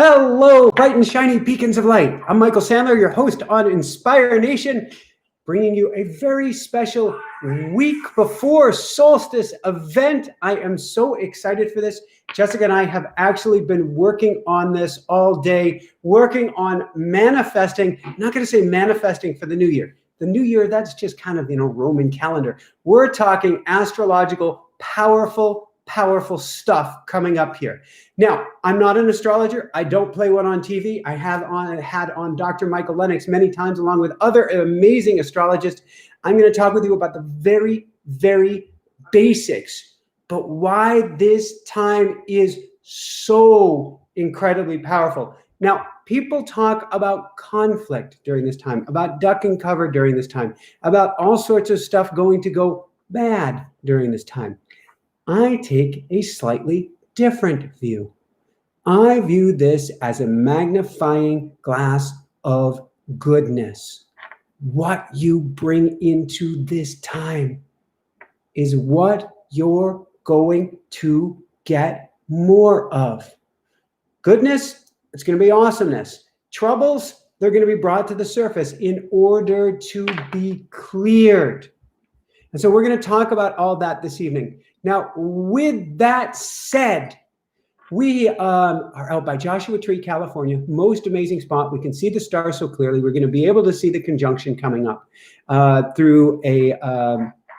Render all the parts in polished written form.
Hello, bright and shiny beacons of light. I'm Michael Sandler, your host on Inspire Nation, bringing you a very special week before Solstice event. I am so excited for this. Jessica and I have actually been working on this all day, working on manifesting. I'm not going to say manifesting for the new year. The new year, that's just kind of, Roman calendar. We're talking astrological, powerful stuff coming up here. Now, I'm not an astrologer. I don't play one on TV. I have had on Dr. Michael Lennox many times, along with other amazing astrologists. I'm going to talk with you about the very, very basics, but why this time is so incredibly powerful. Now, people talk about conflict during this time, about duck and cover during this time, about all sorts of stuff going to go bad during this time. I take a slightly different view. I view this as a magnifying glass of goodness. What you bring into this time is what you're going to get more of. Goodness, it's going to be awesomeness. Troubles, they're going to be brought to the surface in order to be cleared. And so we're going to talk about all that this evening. Now, with that said, we are out by Joshua Tree, California. Most amazing spot. We can see the stars so clearly. We're going to be able to see the conjunction coming up through a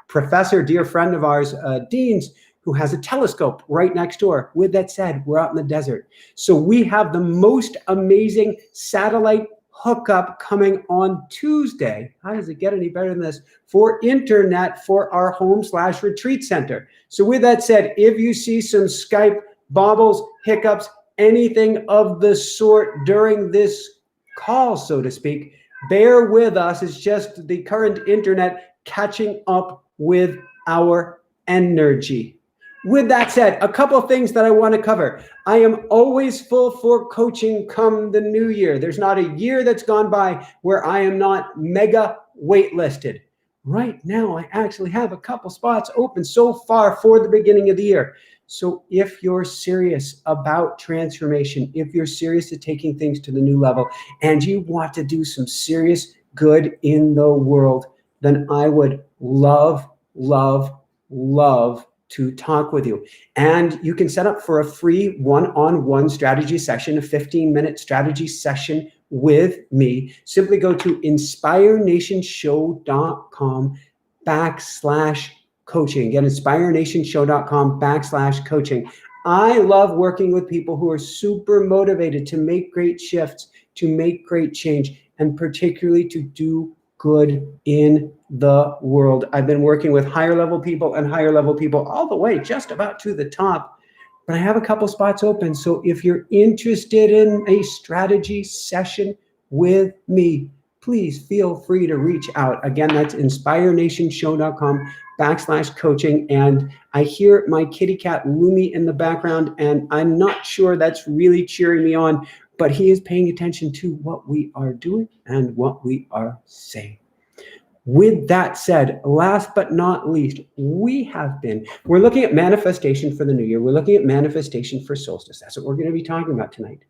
professor, dear friend of ours, Dean's, who has a telescope right next door. With that said, we're out in the desert. So we have the most amazing satellite hookup coming on Tuesday. How does it get any better than this? For internet for our home/retreat center. So with that said, if you see some Skype bobbles, hiccups, anything of the sort during this call, so to speak, bear with us. It's just the current internet catching up with our energy. With that said, a couple of things that I want to cover. I am always full for coaching come the new year. There's not a year that's gone by where I am not mega waitlisted. Right now, I actually have a couple spots open so far for the beginning of the year. So if you're serious about transformation, if you're serious at taking things to the new level, and you want to do some serious good in the world, then I would love to talk with you. And you can set up for a free one-on-one strategy session, a 15-minute strategy session with me. Simply go to inspirenationshow.com/coaching. Again, inspirenationshow.com/coaching. I love working with people who are super motivated to make great shifts, to make great change, and particularly to do good in the world. I've been working with higher level people all the way just about to the top, but I have a couple spots open. So if you're interested in a strategy session with me, please feel free to reach out. Again, that's inspirenationshow.com/coaching. And I hear my kitty cat Lumi in the background, and I'm not sure that's really cheering me on, but he is paying attention to what we are doing and what we are saying. With that said, last but not least, we're looking at manifestation for the new year. We're looking at manifestation for solstice. That's what we're going to be talking about tonight.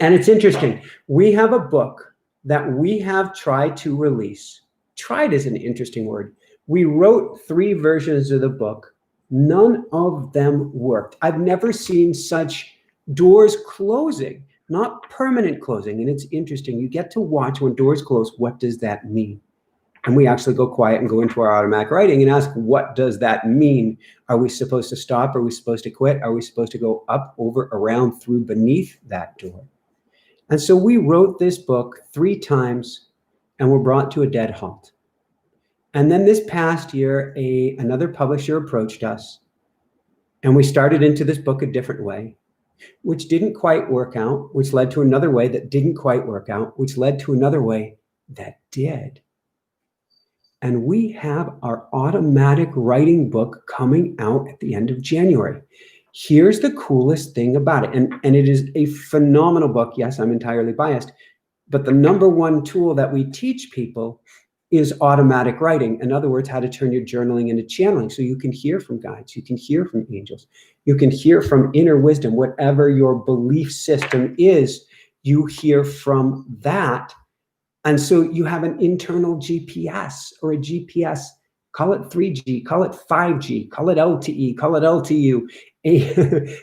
And it's interesting. We have a book that we have tried to release. Tried is an interesting word. We wrote 3 versions of the book. None of them worked. I've never seen such doors closing, not permanent closing. And it's interesting. You get to watch when doors close. What does that mean? And we actually go quiet and go into our automatic writing and ask, what does that mean? Are we supposed to stop? Are we supposed to quit? Are we supposed to go up, over, around, through, beneath that door? And so we wrote this book 3 times and were brought to a dead halt. And then this past year, another publisher approached us and we started into this book a different way, which didn't quite work out, which led to another way that didn't quite work out, which led to another way that did. And we have our automatic writing book coming out at the end of January. Here's the coolest thing about it. And it is a phenomenal book. Yes, I'm entirely biased. But the number one tool that we teach people is automatic writing. In other words, how to turn your journaling into channeling. So you can hear from guides. You can hear from angels. You can hear from inner wisdom, whatever your belief system is, you hear from that. And so you have an internal GPS or a GPS, call it 3G, call it 5G, call it LTE, call it LTU,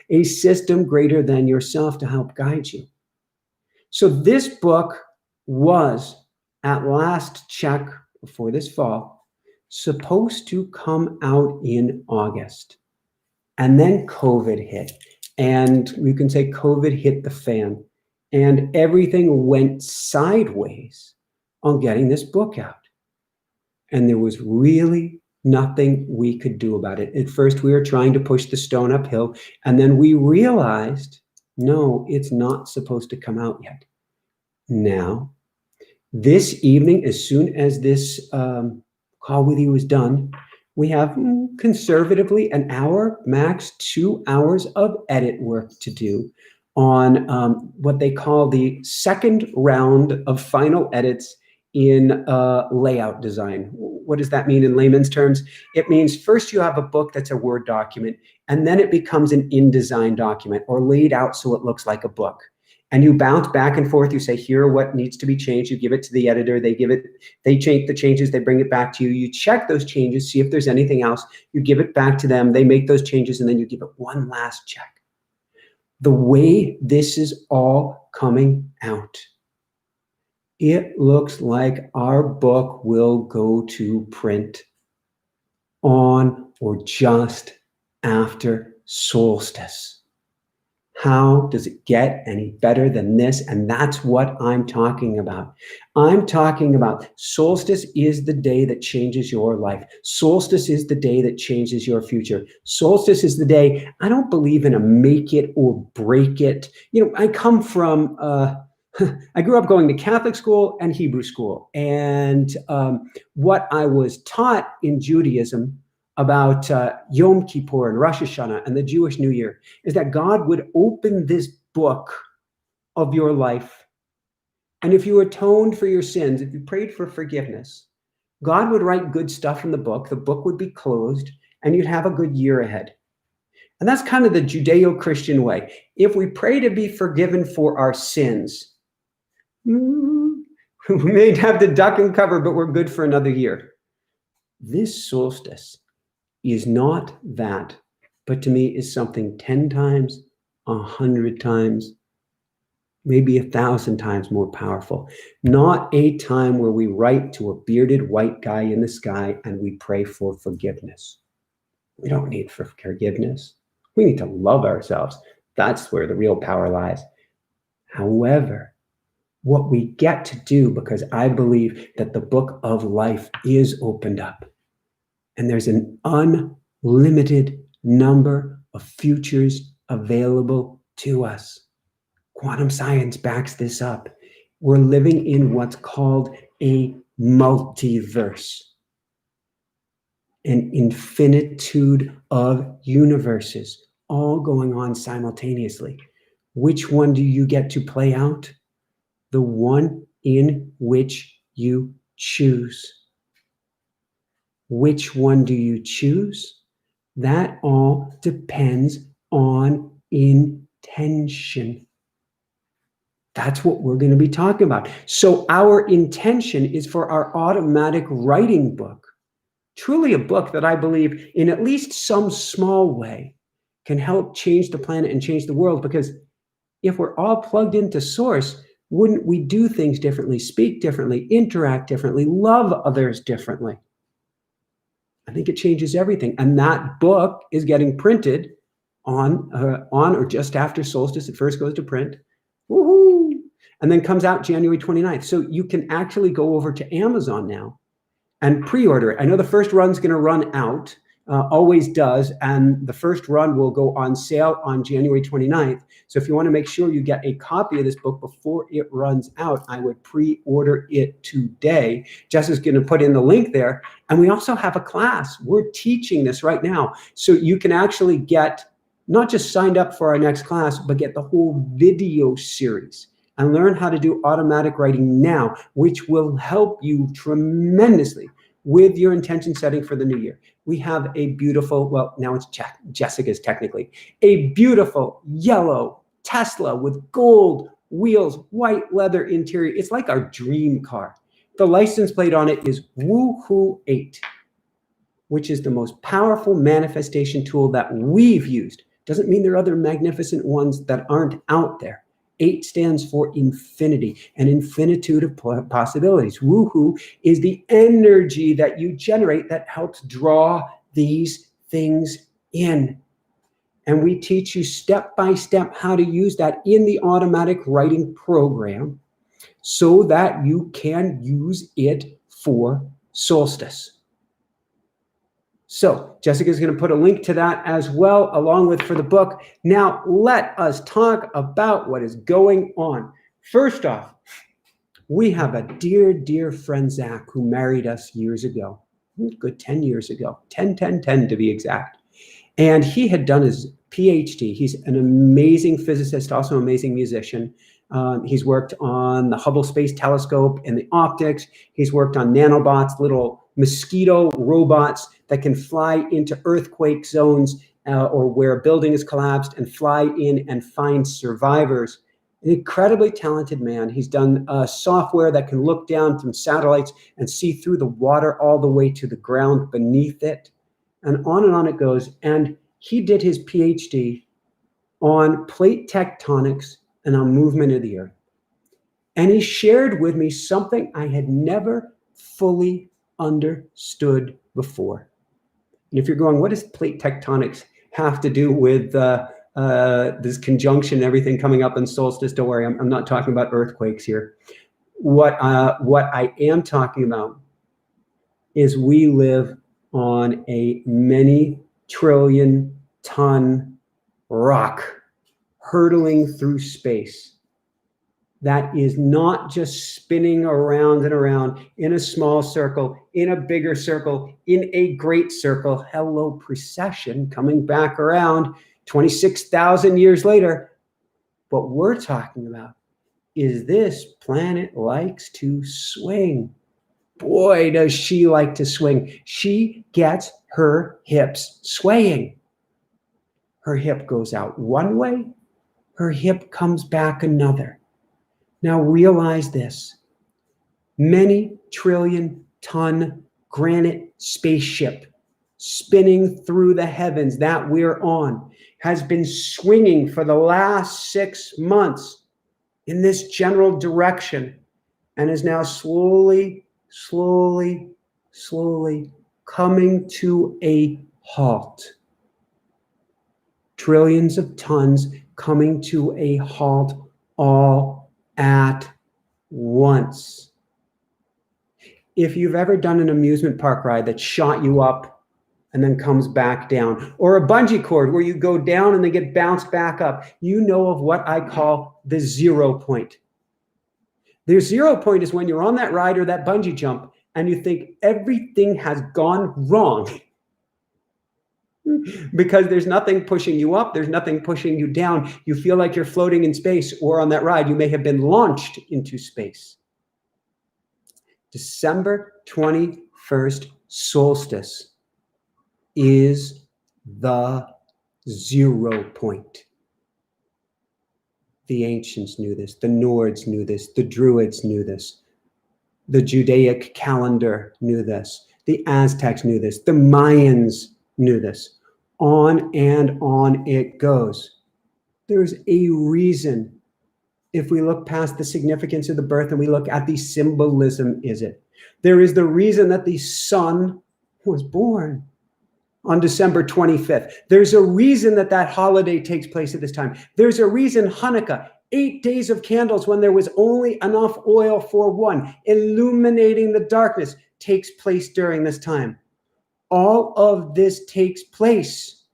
a system greater than yourself to help guide you. So this book was, at last check before this fall, supposed to come out in August. And then COVID hit. And you can say COVID hit the fan. And everything went sideways on getting this book out. And there was really nothing we could do about it. At first, we were trying to push the stone uphill. And then we realized, no, it's not supposed to come out yet. Now, this evening, as soon as this call with you is done, we have conservatively an hour, max 2 hours of edit work to do on what they call the second round of final edits in layout design. What does that mean in layman's terms? It means first you have a book that's a Word document, and then it becomes an InDesign document or laid out so it looks like a book. And you bounce back and forth. You say, here are what needs to be changed. You give it to the editor. They change the changes. They bring it back to you. You check those changes, see if there's anything else. You give it back to them. They make those changes, and then you give it one last check. The way this is all coming out, it looks like our book will go to print on or just after Solstice. How does it get any better than this? And that's what I'm talking about. I'm talking about Solstice is the day that changes your life. Solstice is the day that changes your future. Solstice is the day, I don't believe in a make it or break it. You know, I come from, I grew up going to Catholic school and Hebrew school. And what I was taught in Judaism about Yom Kippur and Rosh Hashanah and the Jewish New Year is that God would open this book of your life. And if you atoned for your sins, if you prayed for forgiveness, God would write good stuff in the book would be closed, and you'd have a good year ahead. And that's kind of the Judeo-Christian way. If we pray to be forgiven for our sins, we may have to duck and cover, but we're good for another year. This solstice is not that, but to me is something 10 times, 100 times, maybe 1,000 times more powerful. Not a time where we write to a bearded white guy in the sky and we pray for forgiveness. We don't need for forgiveness. We need to love ourselves. That's where the real power lies. However, what we get to do, because I believe that the book of life is opened up, and there's an unlimited number of futures available to us. Quantum science backs this up. We're living in what's called a multiverse, an infinitude of universes, all going on simultaneously. Which one do you get to play out? The one in which you choose. Which one do you choose? That all depends on intention. That's what we're going to be talking about. So our intention is for our automatic writing book, truly a book that I believe in at least some small way can help change the planet and change the world, because if we're all plugged into source, wouldn't we do things differently, speak differently, interact differently, love others differently? I think it changes everything. And that book is getting printed on or just after Solstice. It first goes to print. Woohoo! And then comes out January 29th. So you can actually go over to Amazon now and pre-order it. I know the first run's going to run out, always does, and the first run will go on sale on January 29th. So if you want to make sure you get a copy of this book before it runs out, I would pre-order it today. Jess is going to put in the link there. And we also have a class. We're teaching this right now. So you can actually get not just signed up for our next class, but get the whole video series and learn how to do automatic writing now, which will help you tremendously with your intention setting for the new year, we have a beautiful, well, now it's Jessica's technically, a beautiful yellow Tesla with gold wheels, white leather interior. It's like our dream car. The license plate on it is Woohoo 8, which is the most powerful manifestation tool that we've used. Doesn't mean there are other magnificent ones that aren't out there. 8 stands for infinity, an infinitude of possibilities. Woohoo is the energy that you generate that helps draw these things in. And we teach you step by step how to use that in the automatic writing program so that you can use it for Solstice. So Jessica's going to put a link to that as well, along with for the book. Now, let us talk about what is going on. First off, we have a dear, dear friend, Zach, who married us years ago. Good 10 years ago. 10 to be exact. And he had done his PhD. He's an amazing physicist, also an amazing musician. He's worked on the Hubble Space Telescope and the optics. He's worked on nanobots, little mosquito robots that can fly into earthquake zones or where a building is collapsed and fly in and find survivors. An incredibly talented man. He's done software that can look down from satellites and see through the water all the way to the ground beneath it. And on it goes. And he did his PhD on plate tectonics and on movement of the earth. And he shared with me something I had never fully understood before. And if you're going, what does plate tectonics have to do with this conjunction and everything coming up in solstice? Don't worry, I'm not talking about earthquakes here. What I am talking about is we live on a many trillion ton rock hurtling through space that is not just spinning around and around in a small circle, in a bigger circle, in a great circle. Hello, precession, coming back around 26,000 years later. What we're talking about is this planet likes to swing. Boy, does she like to swing. She gets her hips swaying. Her hip goes out one way, her hip comes back another. Now realize this. Many trillion ton granite spaceship spinning through the heavens that we're on has been swinging for the last 6 months in this general direction and is now slowly coming to a halt. Trillions of tons coming to a halt all at once. If you've ever done an amusement park ride that shot you up and then comes back down, or a bungee cord where you go down and then get bounced back up, you know of what I call the 0 point. The 0 point is when you're on that ride or that bungee jump and you think everything has gone wrong because there's nothing pushing you up, there's nothing pushing you down. You feel like you're floating in space, or on that ride, you may have been launched into space. December 21st solstice is the 0 point. The ancients knew this. The Nords knew this. The Druids knew this. The Judaic calendar knew this. The Aztecs knew this. The Mayans knew this. On and on it goes. There's a reason. If we look past the significance of the birth and we look at the symbolism, there is the reason that the sun was born on December 25th. There's a reason that that holiday takes place at this time. There's a reason Hanukkah, 8 days of candles when there was only enough oil for one, illuminating the darkness, takes place during this time. All of this takes place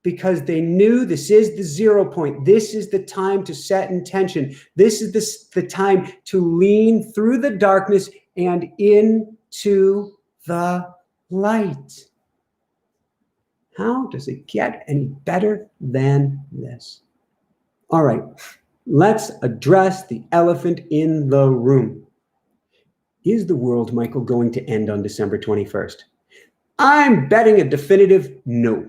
because they knew this is the 0 point. This is the time to set intention. This is the time to lean through the darkness and into the light. How does it get any better than this? All right, let's address the elephant in the room. Is the world, Michael, going to end on December 21st? I'm betting a definitive no.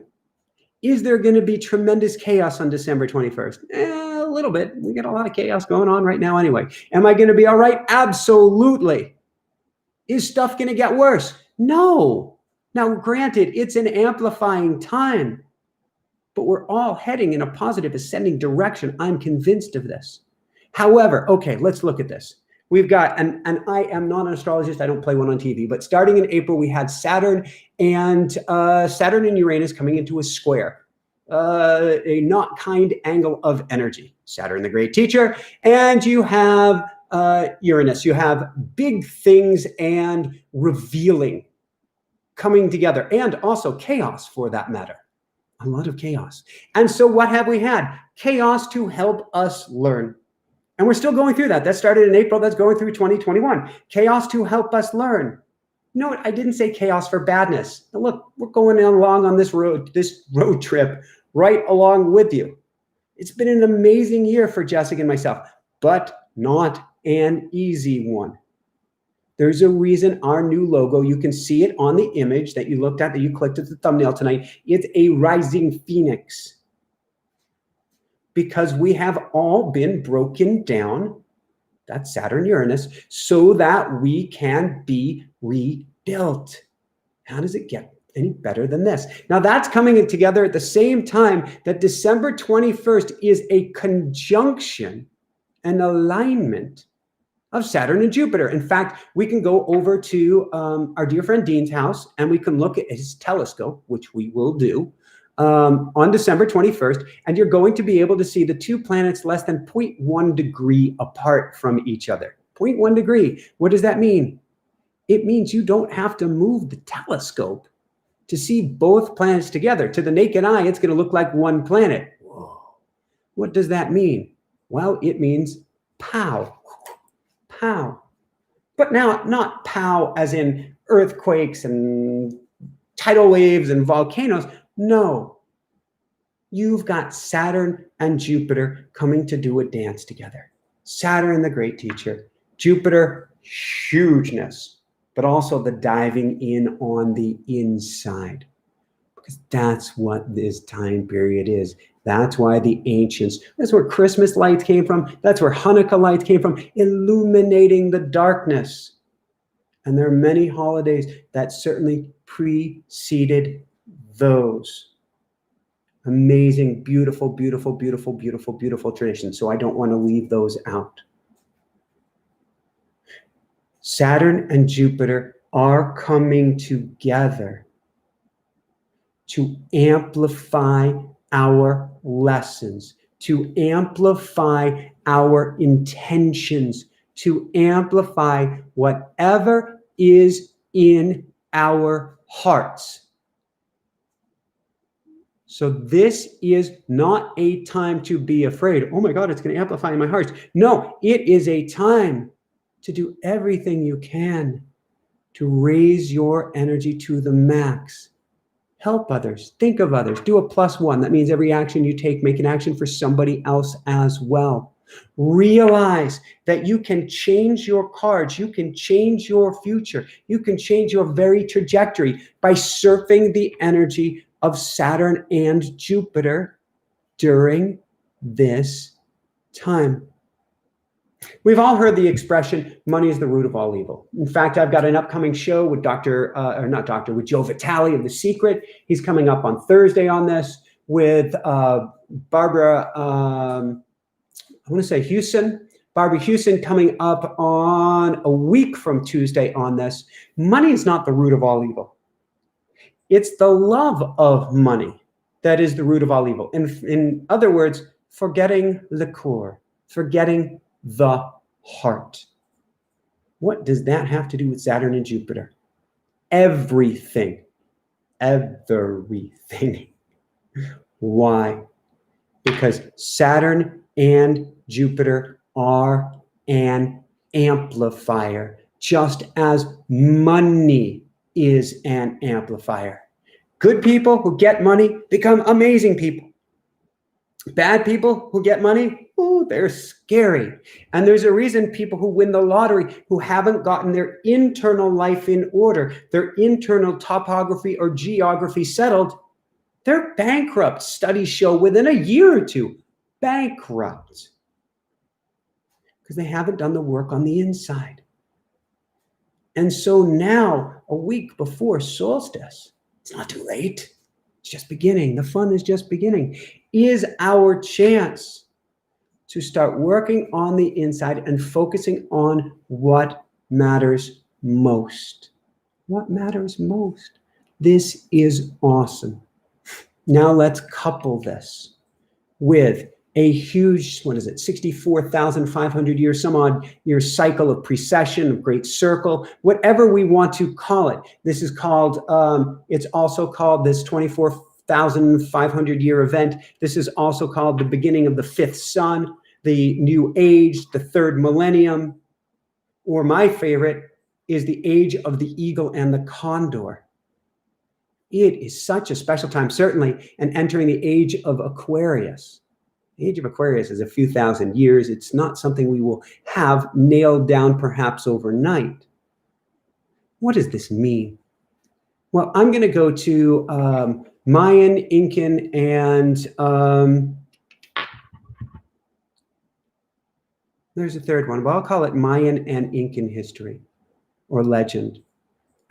Is there going to be tremendous chaos on December 21st? A little bit. We got a lot of chaos going on right now anyway. Am I going to be all right? Absolutely. Is stuff going to get worse? No. Now, granted, it's an amplifying time, but we're all heading in a positive ascending direction. I'm convinced of this. However, okay, let's look at this. We've got, and I am not an astrologist, I don't play one on TV, but starting in April, we had Saturn and Uranus coming into a square, a not kind angle of energy. Saturn, the great teacher, and you have Uranus. You have big things and revealing coming together, and also chaos for that matter. A lot of chaos. And so what have we had? Chaos to help us learn. And we're still going through that. That started in April. That's going through 2021. Chaos to help us learn. No, I didn't say chaos for badness. Now look, we're going along on this road trip right along with you. It's been an amazing year for Jessica and myself, but not an easy one. There's a reason our new logo, you can see it on the image that you looked at, that you clicked at the thumbnail tonight. It's a rising phoenix. Because we have all been broken down, that's Saturn, Uranus, so that we can be rebuilt. How does it get any better than this? Now that's coming together at the same time that December 21st is a conjunction, an alignment of Saturn and Jupiter. In fact, we can go over to our dear friend Dean's house and we can look at his telescope, which we will do, on December 21st, and you're going to be able to see the two planets less than 0.1 degree apart from each other. 0.1 degree. What does that mean? It means you don't have to move the telescope to see both planets together. To the naked eye, it's going to look like one planet. Whoa. What does that mean? Well, it means pow, pow. But now, not pow as in earthquakes and tidal waves and volcanoes. No, you've got Saturn and Jupiter coming to do a dance together. Saturn, the great teacher, Jupiter, hugeness, but also the diving in on the inside, because that's what this time period is. That's why the ancients, that's where Christmas lights came from. That's where Hanukkah lights came from, illuminating the darkness. And there are many holidays that certainly preceded those. Amazing, beautiful, beautiful, beautiful, beautiful, beautiful traditions. So I don't want to leave those out. Saturn and Jupiter are coming together to amplify our lessons, to amplify our intentions, to amplify whatever is in our hearts. So this is not a time to be afraid. Oh my God, it's going to amplify in my heart. No, it is a time to do everything you can to raise your energy to the max. Help others, think of others, do a +1. That means every action you take, make an action for somebody else as well. Realize that you can change your cards, you can change your future, you can change your very trajectory by surfing the energy of Saturn and Jupiter during this time. We've all heard the expression, money is the root of all evil. In fact, I've got an upcoming show with with Joe Vitale of The Secret. He's coming up on Thursday on this with Barbara, I want to say Houston. Barbara Houston coming up on a week from Tuesday on this. Money is not the root of all evil. It's the love of money that is the root of all evil. In other words, forgetting the core, forgetting the heart. What does that have to do with Saturn and Jupiter? Everything. Everything. Why? Because Saturn and Jupiter are an amplifier, just as money is an amplifier. Good people who get money become amazing people. Bad people who get money, Ooh, they're scary. And there's a reason people who win the lottery who haven't gotten their internal life in order, their internal topography or geography settled, they're bankrupt. Studies show within a year or two, bankrupt. Because they haven't done the work on the inside. And so now, a week before solstice, it's not too late. It's just beginning. The fun is just beginning. Is our chance to start working on the inside and focusing on what matters most. What matters most? This is awesome. Now let's couple this with a huge, 64,500 years, some odd year cycle of precession, of great circle, whatever we want to call it. This is called, it's also called this 24,500 year event. This is also called the beginning of the fifth sun, the new age, the third millennium, or my favorite is the age of the eagle and the condor. It is such a special time, certainly, and entering the age of Aquarius. The age of Aquarius is a few thousand years. It's not something we will have nailed down perhaps overnight. What does this mean? Well, I'm going to go to Mayan, Incan, and there's a third one, but I'll call it Mayan and Incan history or legend.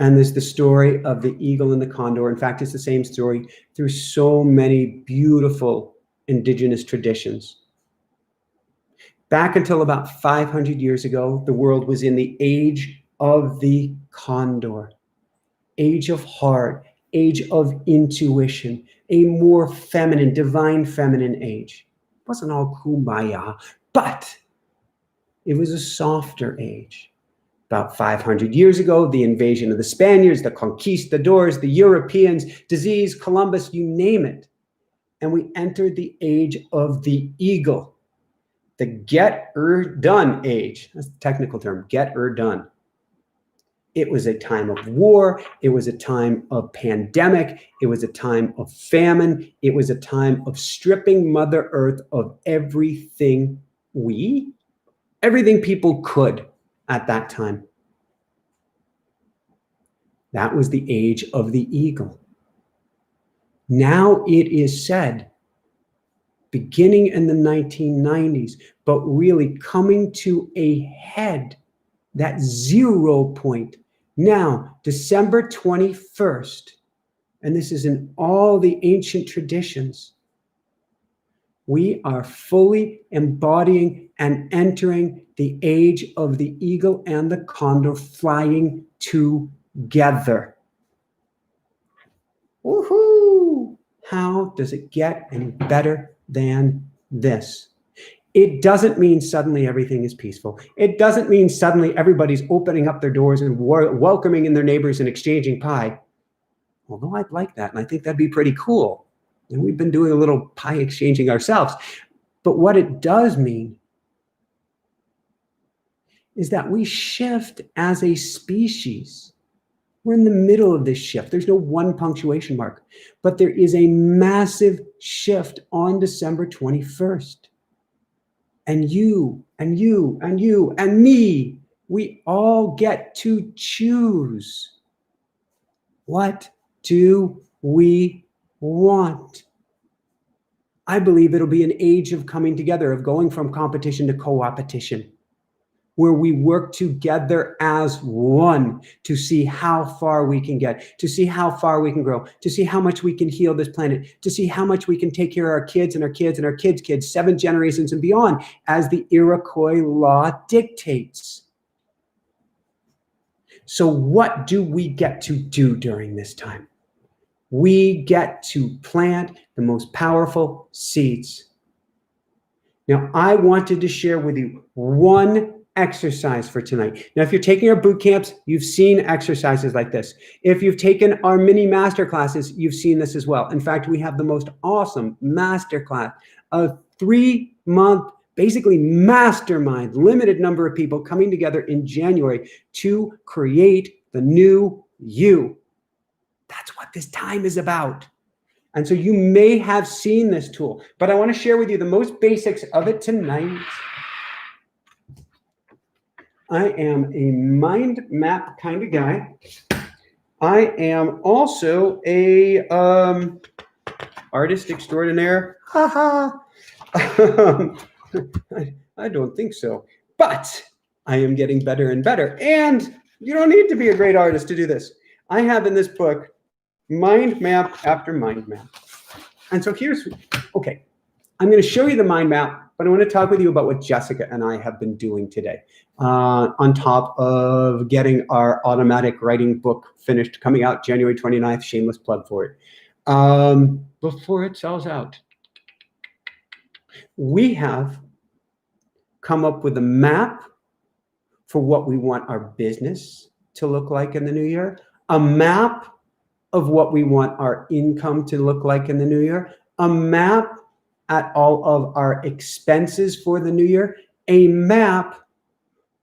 And there's the story of the eagle and the condor. In fact, it's the same story through so many beautiful indigenous traditions. Back until about 500 years ago, the world was in the age of the condor, age of heart, age of intuition, a more feminine, divine feminine age. It wasn't all kumbaya, but it was a softer age. About 500 years ago, the invasion of the Spaniards, the conquistadors, the Europeans, disease, Columbus, you name it. And we entered the age of the eagle, the get-er-done age. That's the technical term, get-er-done. It was a time of war. It was a time of pandemic. It was a time of famine. It was a time of stripping Mother Earth of everything people could at that time. That was the age of the eagle. Now it is said, beginning in the 1990s, but really coming to a head, that 0 point. Now, December 21st, and this is in all the ancient traditions, we are fully embodying and entering the age of the eagle and the condor flying together. Woohoo! How does it get any better than this? It doesn't mean suddenly everything is peaceful. It doesn't mean suddenly everybody's opening up their doors and welcoming in their neighbors and exchanging pie. Although I'd like that, and I think that'd be pretty cool. And we've been doing a little pie exchanging ourselves. But what it does mean is that we shift as a species. We're in the middle of this shift. There's no one punctuation mark, but there is a massive shift on December 21st. And you, and you, and you, and me, we all get to choose. What do we want? I believe it'll be an age of coming together, of going from competition to co-opetition, where we work together as one to see how far we can get, to see how far we can grow, to see how much we can heal this planet, to see how much we can take care of our kids and our kids and our kids' kids, 7 generations and beyond, as the Iroquois law dictates. So what do we get to do during this time? We get to plant the most powerful seeds. Now, I wanted to share with you one exercise for tonight. Now, if you're taking our boot camps, you've seen exercises like this. If you've taken our mini master classes, you've seen this as well. In fact, we have the most awesome master class, a 3-month, basically mastermind, limited number of people coming together in January to create the new you. That's what this time is about. And so you may have seen this tool, but I want to share with you the most basics of it tonight. I am a mind map kind of guy. I am also a artist extraordinaire. Haha. I don't think so. But I am getting better and better. And you don't need to be a great artist to do this. I have in this book mind map after mind map. And so okay, I'm going to show you the mind map, but I want to talk with you about what Jessica and I have been doing today. On top of getting our automatic writing book finished, coming out January 29th, shameless plug for it. Before it sells out, we have come up with a map for what we want our business to look like in the new year, a map of what we want our income to look like in the new year, a map at all of our expenses for the new year, a map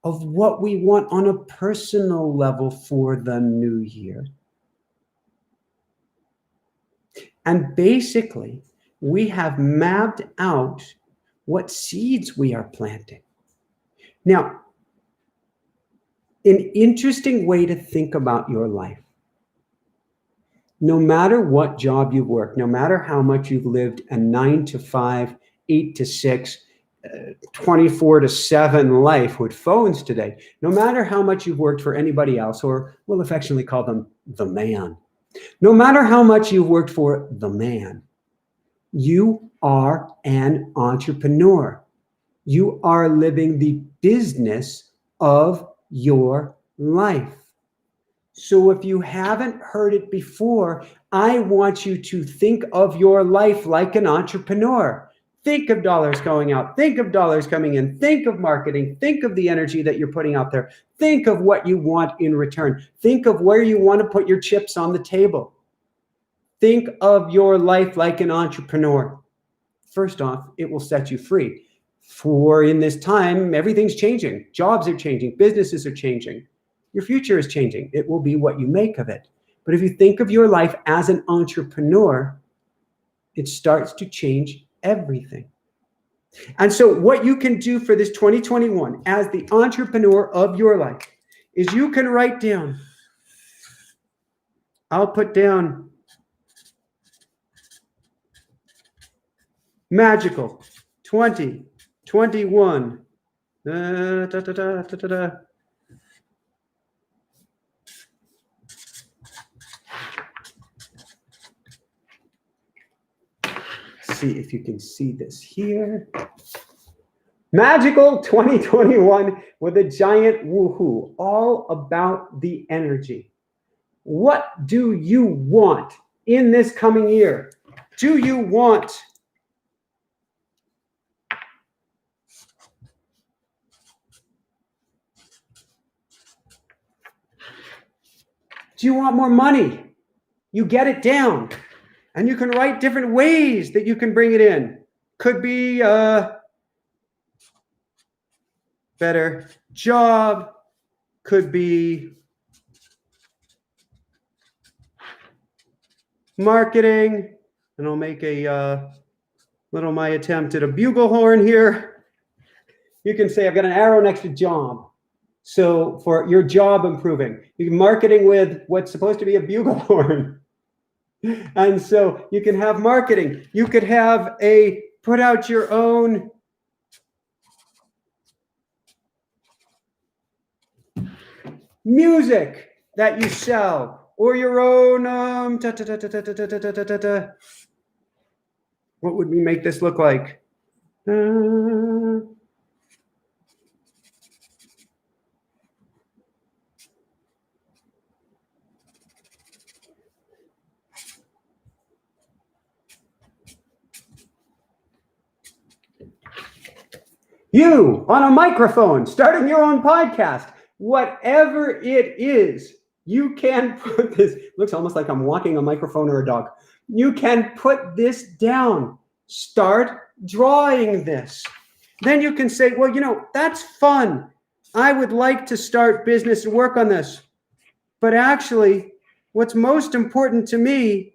of what we want on a personal level for the new year. And basically, we have mapped out what seeds we are planting. Now, an interesting way to think about your life. No matter what job you've worked, no matter how much you've lived a 9 to 5, 8 to 6, 24 to 7 life with phones today, no matter how much you've worked for anybody else, or we'll affectionately call them the man, no matter how much you've worked for the man, you are an entrepreneur. You are living the business of your life. So if you haven't heard it before, I want you to think of your life like an entrepreneur. Think of dollars going out. Think of dollars coming in. Think of marketing. Think of the energy that you're putting out there. Think of what you want in return. Think of where you want to put your chips on the table. Think of your life like an entrepreneur. First off, it will set you free. For in this time, everything's changing. Jobs are changing. Businesses are changing. Your future is changing. It will be what you make of it. But if you think of your life as an entrepreneur, it starts to change everything. And so what you can do for this 2021 as the entrepreneur of your life is you can write down, I'll put down magical 2021. See if you can see this here. Magical 2021 with a giant woohoo, all about the energy. What do you want in this coming year? Do you want more money? You get it down. And you can write different ways that you can bring it in. Could be a better job. Could be marketing. And I'll make a little my attempt at a bugle horn here. You can say I've got an arrow next to job. So for your job improving, you can marketing with what's supposed to be a bugle horn. And so you can have marketing. You could have put out your own music that you sell, or your own, what would we make this look like? You on a microphone, starting your own podcast, whatever it is, you can put this, looks almost like I'm walking a microphone or a dog. You can put this down. Start drawing this. Then you can say, well, that's fun. I would like to start business and work on this. But actually, what's most important to me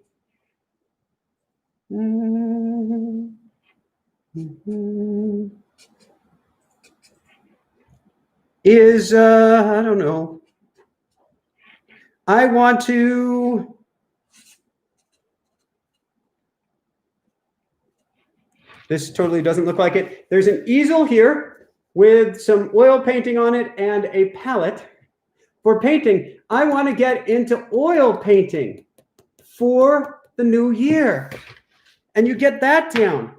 is, I don't know, I want to, this totally doesn't look like it. There's an easel here with some oil painting on it and a palette for painting. I want to get into oil painting for the new year. And you get that down.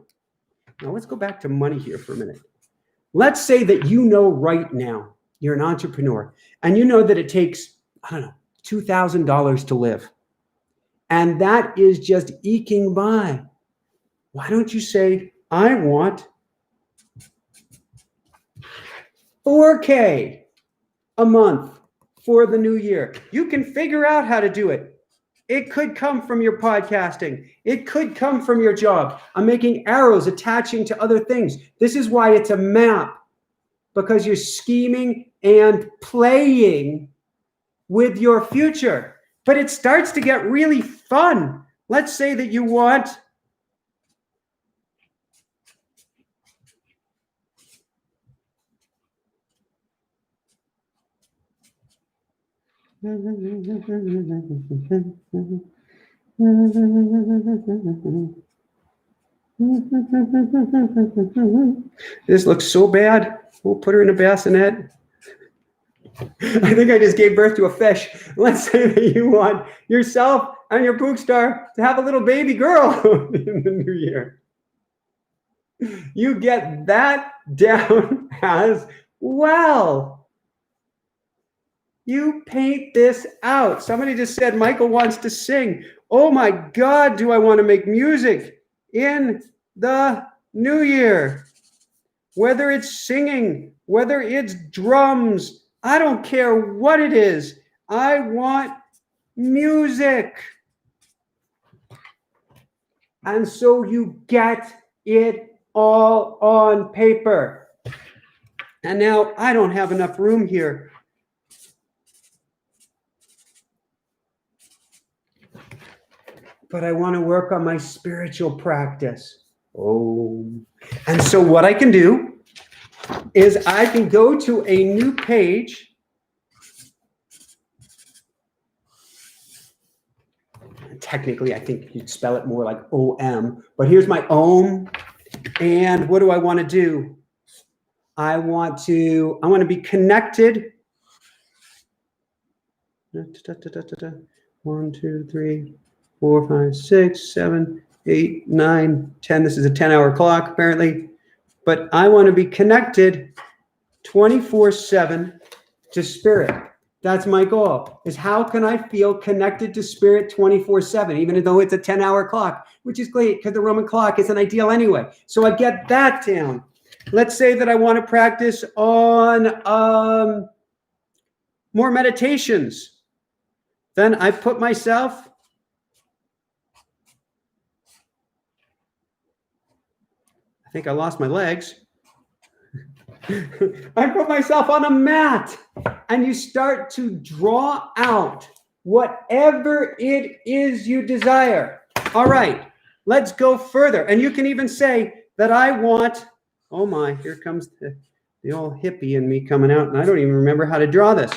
Now let's go back to money here for a minute. Let's say that you know right now, you're an entrepreneur, and you know that it takes, I don't know, $2,000 to live. And that is just eking by. Why don't you say, I want $4K a month for the new year? You can figure out how to do it. It could come from your podcasting. It could come from your job. I'm making arrows attaching to other things. This is why it's a map, because you're scheming and playing with your future. But it starts to get really fun. Let's say that you want this looks so bad. We'll put her in a bassinet. I think I just gave birth to a fish. Let's say that you want yourself and your pook star to have a little baby girl in the new year. You get that down as well. You paint this out. Somebody just said Michael wants to sing. Oh my God, do I want to make music in the new year? Whether it's singing, whether it's drums, I don't care what it is. I want music. And so you get it all on paper. And now I don't have enough room here. But I want to work on my spiritual practice. Oh. And so what I can do is I can go to a new page. Technically, I think you'd spell it more like O-M. But here's my Om. And what do I want to do? I want to be connected. 1, 2, 3, 4, 5, 6, 7, 8, 9, 10. This is a 10-hour clock, apparently. But I want to be connected 24/7 to spirit. That's my goal, is how can I feel connected to spirit 24/7, even though it's a 10-hour clock, which is great because the Roman clock isn't ideal anyway. So I get that down. Let's say that I want to practice on more meditations. Then I put myself I think I lost my legs. I put myself on a mat, and you start to draw out whatever it is you desire. All right, let's go further. And you can even say that I want, oh my, here comes the old hippie in me coming out, and I don't even remember how to draw this.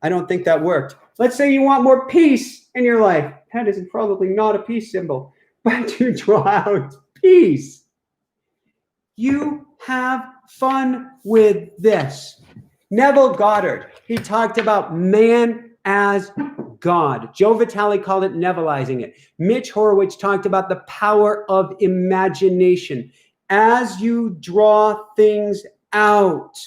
I don't think that worked. Let's say you want more peace in your life. That is probably not a peace symbol, but you draw out peace. You have fun with this. Neville Goddard, he talked about man as God. Joe Vitale called it Nevilleizing it. Mitch Horowitz talked about the power of imagination. As you draw things out,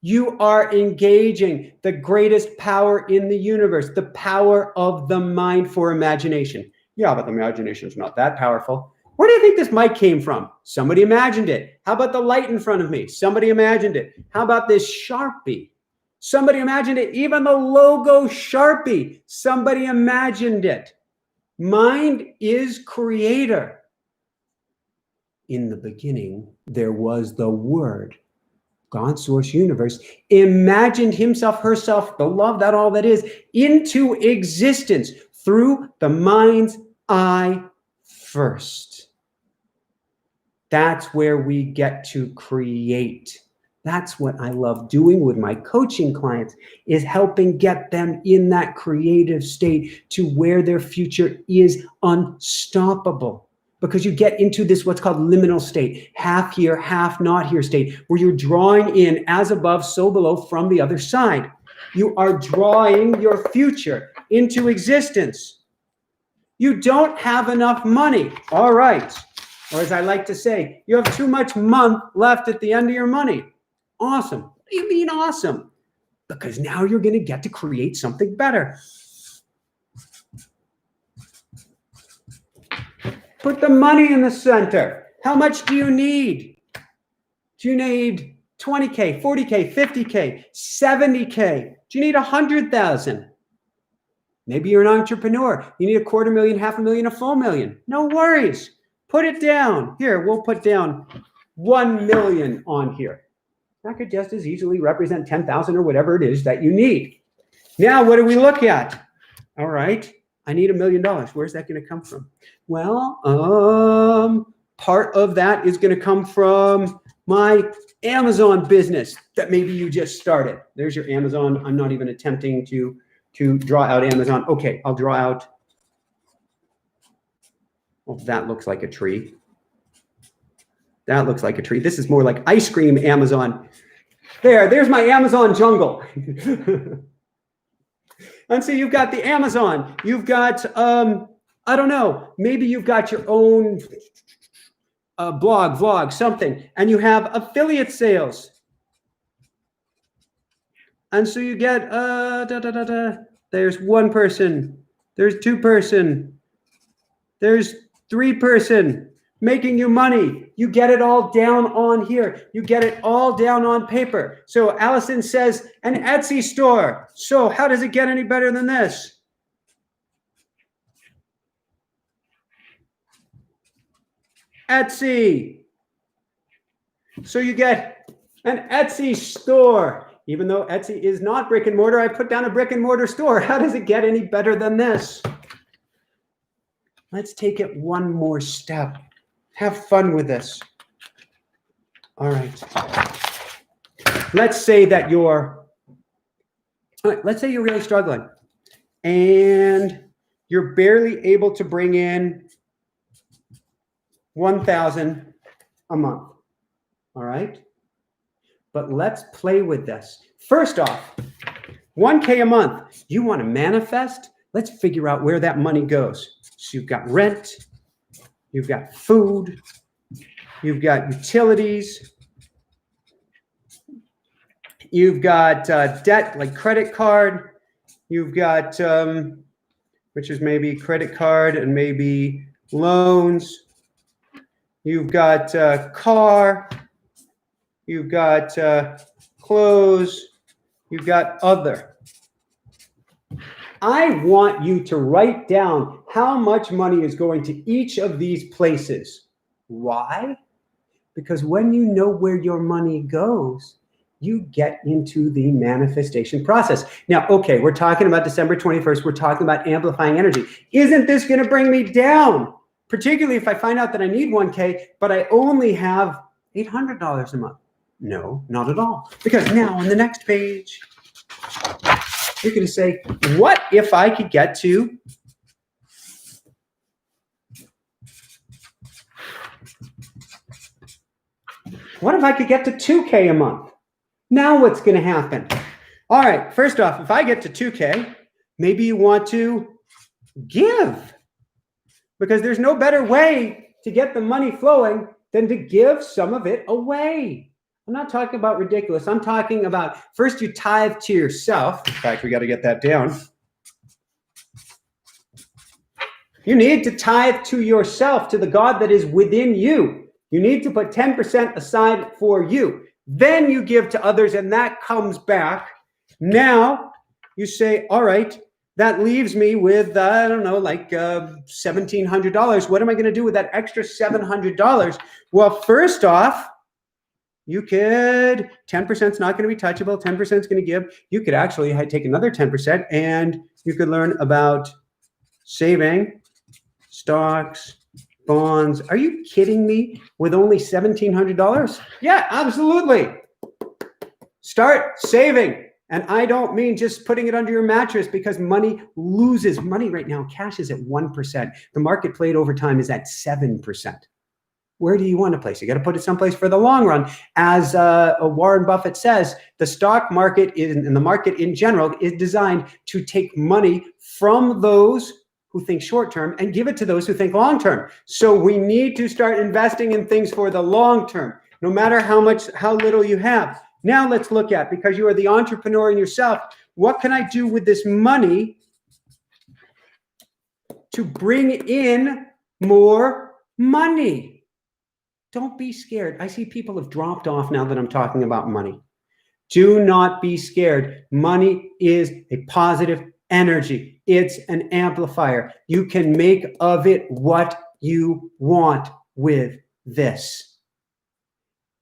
you are engaging the greatest power in the universe, the power of the mind for imagination. Yeah, but the imagination is not that powerful. Where do you think this mic came from? Somebody imagined it. How about the light in front of me? Somebody imagined it. How about this Sharpie? Somebody imagined it. Even the logo Sharpie, somebody imagined it. Mind is creator. In the beginning, there was the Word. God, source, universe, imagined himself, herself, the love, that all that is, into existence through the mind's eye first. That's where we get to create. That's what I love doing with my coaching clients, is helping get them in that creative state to where their future is unstoppable. Because you get into this what's called liminal state, half here, half not here state, where you're drawing in as above, so below from the other side. You are drawing your future into existence. You don't have enough money. All right. Or as I like to say, you have too much month left at the end of your money. Awesome. What do you mean awesome? Because now you're going to get to create something better. Put the money in the center. How much do you need? Do you need 20K, 40K, 50K, 70K? Do you need 100,000? Maybe you're an entrepreneur. You need $250,000, $500,000, $1 million. No worries. Put it down. Here, we'll put down 1 million on here. That could just as easily represent 10,000 or whatever it is that you need. Now, what do we look at? All right, I need $1 million. Where's that going to come from? Well, part of that is going to come from my Amazon business that maybe you just started. There's your Amazon. I'm not even attempting to draw out Amazon. Okay, I'll draw out. Well, that looks like a tree. That looks like a tree. This is more like ice cream Amazon. There's my Amazon jungle. And so you've got the Amazon. You've got, I don't know, maybe you've got your own blog, vlog, something, and you have affiliate sales. And so you get, there's one person, there's two person, there's three person. Making you money. You get it all down on here. You get it all down on paper. So Allison says, an Etsy store. So how does it get any better than this? Etsy. So you get an Etsy store. Even though Etsy is not brick and mortar, I put down a brick and mortar store. How does it get any better than this? Let's take it one more step. Have fun with this. All right. Let's say that let's say you're really struggling and you're barely able to bring in 1,000 a month. All right. But let's play with this. First off, 1K a month. You want to manifest? Let's figure out where that money goes. So you've got rent. You've got food, you've got utilities, you've got debt like credit card, you've got, which is maybe credit card and maybe loans, you've got car, you've got clothes, you've got other. I want you to write down how much money is going to each of these places. Why? Because when you know where your money goes, you get into the manifestation process. Now, okay, we're talking about December 21st. We're talking about amplifying energy. Isn't this going to bring me down? Particularly if I find out that I need 1K, but I only have $800 a month. No, not at all. Because now on the next page, you're going to say, what if I could get to What if I could get to 2K a month? Now what's going to happen? All right, first off, if I get to 2K, maybe you want to give, because there's no better way to get the money flowing than to give some of it away. I'm not talking about ridiculous. I'm talking about first you tithe to yourself. In fact, we got to get that down. You need to tithe to yourself, to the God that is within you. You need to put 10% aside for you. Then you give to others, and that comes back. Now you say, all right, that leaves me with, I don't know, like $1,700. What am I going to do with that extra $700? Well, first off, you could, 10% is not going to be touchable. 10% is going to give. You could actually take another 10% and you could learn about saving, stocks, bonds. Are you kidding me? With only $1,700? Yeah, absolutely. Start saving. And I don't mean just putting it under your mattress, because money loses. Money right now, cash is at 1%. The market played over time is at 7%. Where do you want to place it? You got to put it someplace for the long run. As Warren Buffett says, the stock market and the market in general is designed to take money from those who think short term and give it to those who think long term. So we need to start investing in things for the long term, no matter how little you have. Now let's look at, because you are the entrepreneur in yourself, what can I do with this money to bring in more money? Don't be scared. I see people have dropped off now that I'm talking about money. Do not be scared. Money is a positive energy. It's an amplifier. You can make of it what you want with this.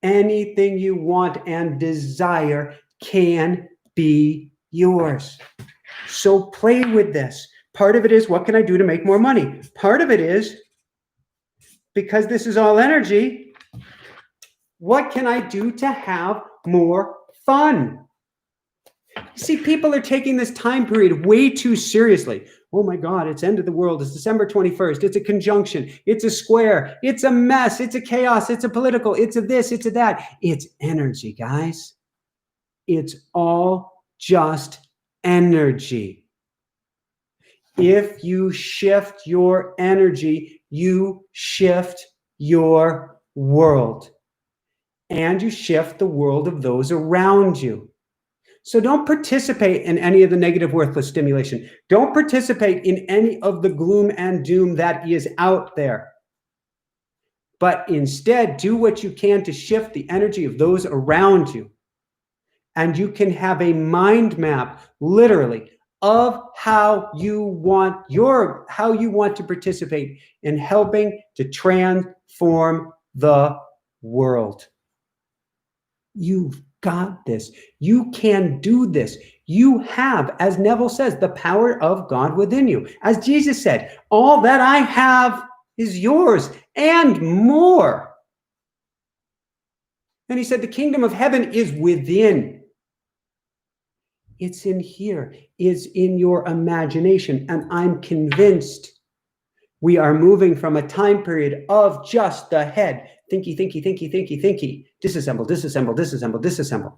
Anything you want and desire can be yours. So play with this. Part of it is, what can I do to make more money? Part of it is, because this is all energy, what can I do to have more fun? See, people are taking this time period way too seriously. Oh my God, it's end of the world. It's December 21st. It's a conjunction. It's a square. It's a mess. It's a chaos. It's a political. It's a this. It's a that. It's energy, guys. It's all just energy. If you shift your energy, you shift your world, and you shift the world of those around you. So don't participate in any of the negative, worthless stimulation. Don't participate in any of the gloom and doom that is out there. But instead, do what you can to shift the energy of those around you. And you can have a mind map, literally, of how you want to participate in helping to transform the world. You've got this. You can do this. You have, as Neville says, the power of God within you. As Jesus said, all that I have is yours and more. And he said, the kingdom of heaven is within. It's in here. It's in your imagination. And I'm convinced we are moving from a time period of just the head. Thinky, thinky, thinky, thinky, thinky. Disassemble, disassemble, disassemble, disassemble.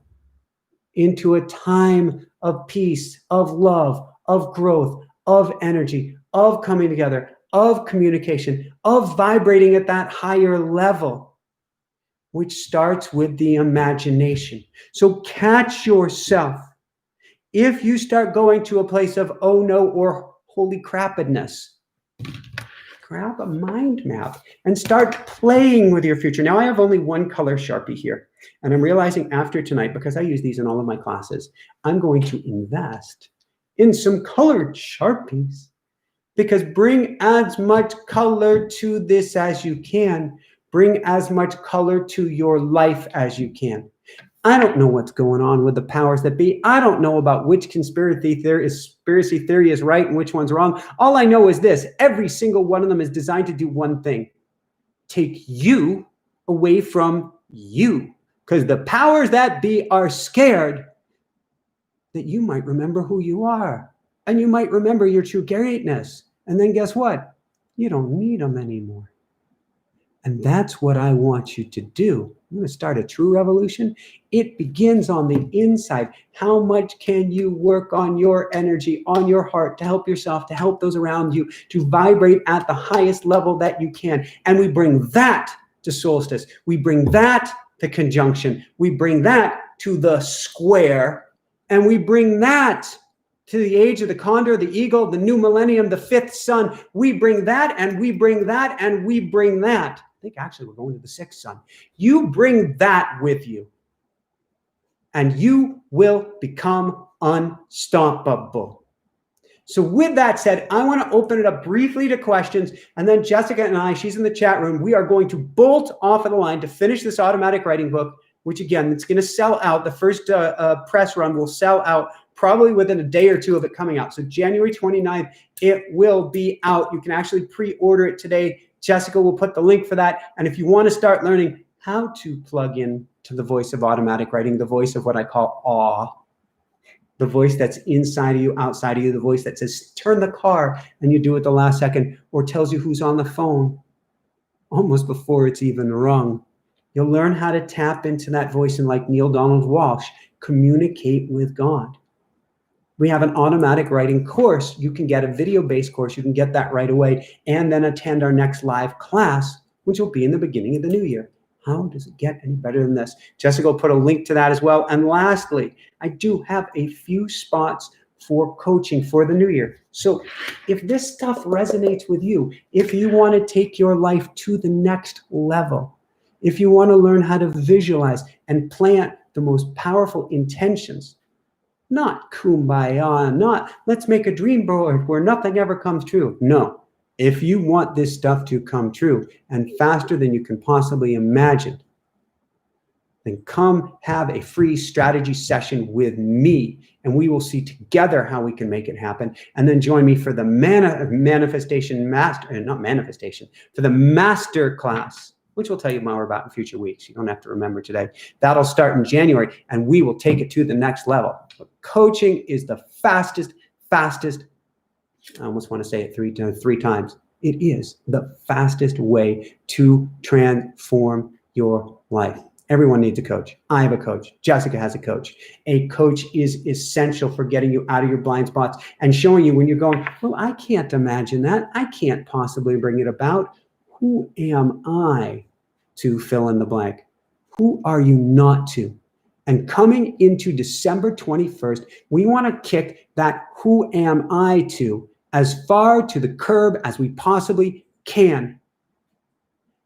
Into a time of peace, of love, of growth, of energy, of coming together, of communication, of vibrating at that higher level, which starts with the imagination. So catch yourself. If you start going to a place of oh no or holy crapness, grab a mind map and start playing with your future. Now I have only one color Sharpie here, and I'm realizing after tonight, because I use these in all of my classes, I'm going to invest in some colored Sharpies, because bring as much color to this as you can. Bring as much color to your life as you can. I don't know what's going on with the powers that be. I don't know about which conspiracy theory is right and which one's wrong. All I know is this: every single one of them is designed to do one thing: take you away from you. Because the powers that be are scared that you might remember who you are, and you might remember your true greatness. And then guess what? You don't need them anymore. And that's what I want you to do. I'm going to start a true revolution. It begins on the inside. How much can you work on your energy, on your heart, to help yourself, to help those around you, to vibrate at the highest level that you can? And we bring that to solstice. We bring that to conjunction. We bring that to the square. And we bring that to the age of the condor, the eagle, the new millennium, the fifth sun. We bring that, and we bring that, and we bring that. I think actually we're going to the sixth sun. You bring that with you, and you will become unstoppable. So with that said, I want to open it up briefly to questions, and then Jessica and I, she's in the chat room, we are going to bolt off of the line to finish this automatic writing book, which again, it's going to sell out. The first press run will sell out probably within a day or two of it coming out. So January 29th, it will be out. You can actually pre-order it today Jessica will put the link for that. And if you want to start learning how to plug in to the voice of automatic writing, the voice of what I call awe, the voice that's inside of you, outside of you, the voice that says, turn the car, and you do it the last second, or tells you who's on the phone almost before it's even rung. You'll learn how to tap into that voice and, like Neil Donald Walsh, communicate with God. We have an automatic writing course. You can get a video-based course. You can get that right away and then attend our next live class, which will be in the beginning of the new year. How does it get any better than this? Jessica will put a link to that as well. And lastly, I do have a few spots for coaching for the new year. So if this stuff resonates with you, if you want to take your life to the next level, if you want to learn how to visualize and plant the most powerful intentions, not kumbaya, not let's make a dream board where nothing ever comes true. No, if you want this stuff to come true and faster than you can possibly imagine, then come have a free strategy session with me, and we will see together how we can make it happen. And then join me for the for the master class, which we'll tell you more about in future weeks. You don't have to remember today. That'll start in January, and we will take it to the next level. But coaching is the fastest, I almost want to say it three times. It is the fastest way to transform your life. Everyone needs a coach. I have a coach. Jessica has a coach. A coach is essential for getting you out of your blind spots and showing you when you're going, well, I can't imagine that. I can't possibly bring it about. Who am I to fill in the blank? Who are you not to? And coming into December 21st, we want to kick that who am I to as far to the curb as we possibly can.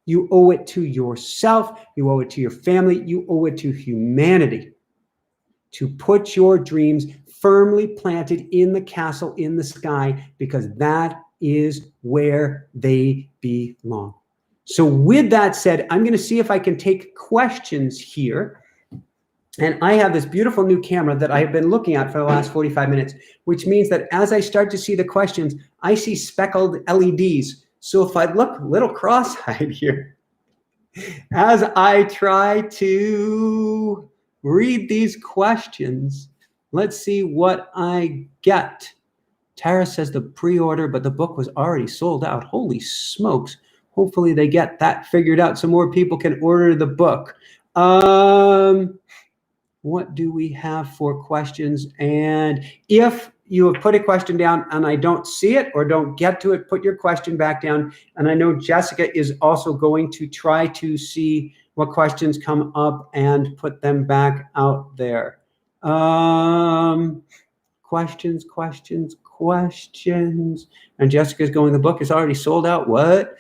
You owe it to yourself. You owe it to your family. You owe it to humanity to put your dreams firmly planted in the castle in the sky, because that is where they belong. So with that said, I'm going to see if I can take questions here. And I have this beautiful new camera that I have been looking at for the last 45 minutes, which means that as I start to see the questions, I see speckled LEDs. So if I look a little cross-eyed here, as I try to read these questions, let's see what I get. Tara says the pre-order, but the book was already sold out. Holy smokes. Hopefully they get that figured out so more people can order the book. What do we have for questions? And if you have put a question down and I don't see it or don't get to it, put your question back down. And I know Jessica is also going to try to see what questions come up and put them back out there. Questions. And Jessica's going, the book is already sold out. What?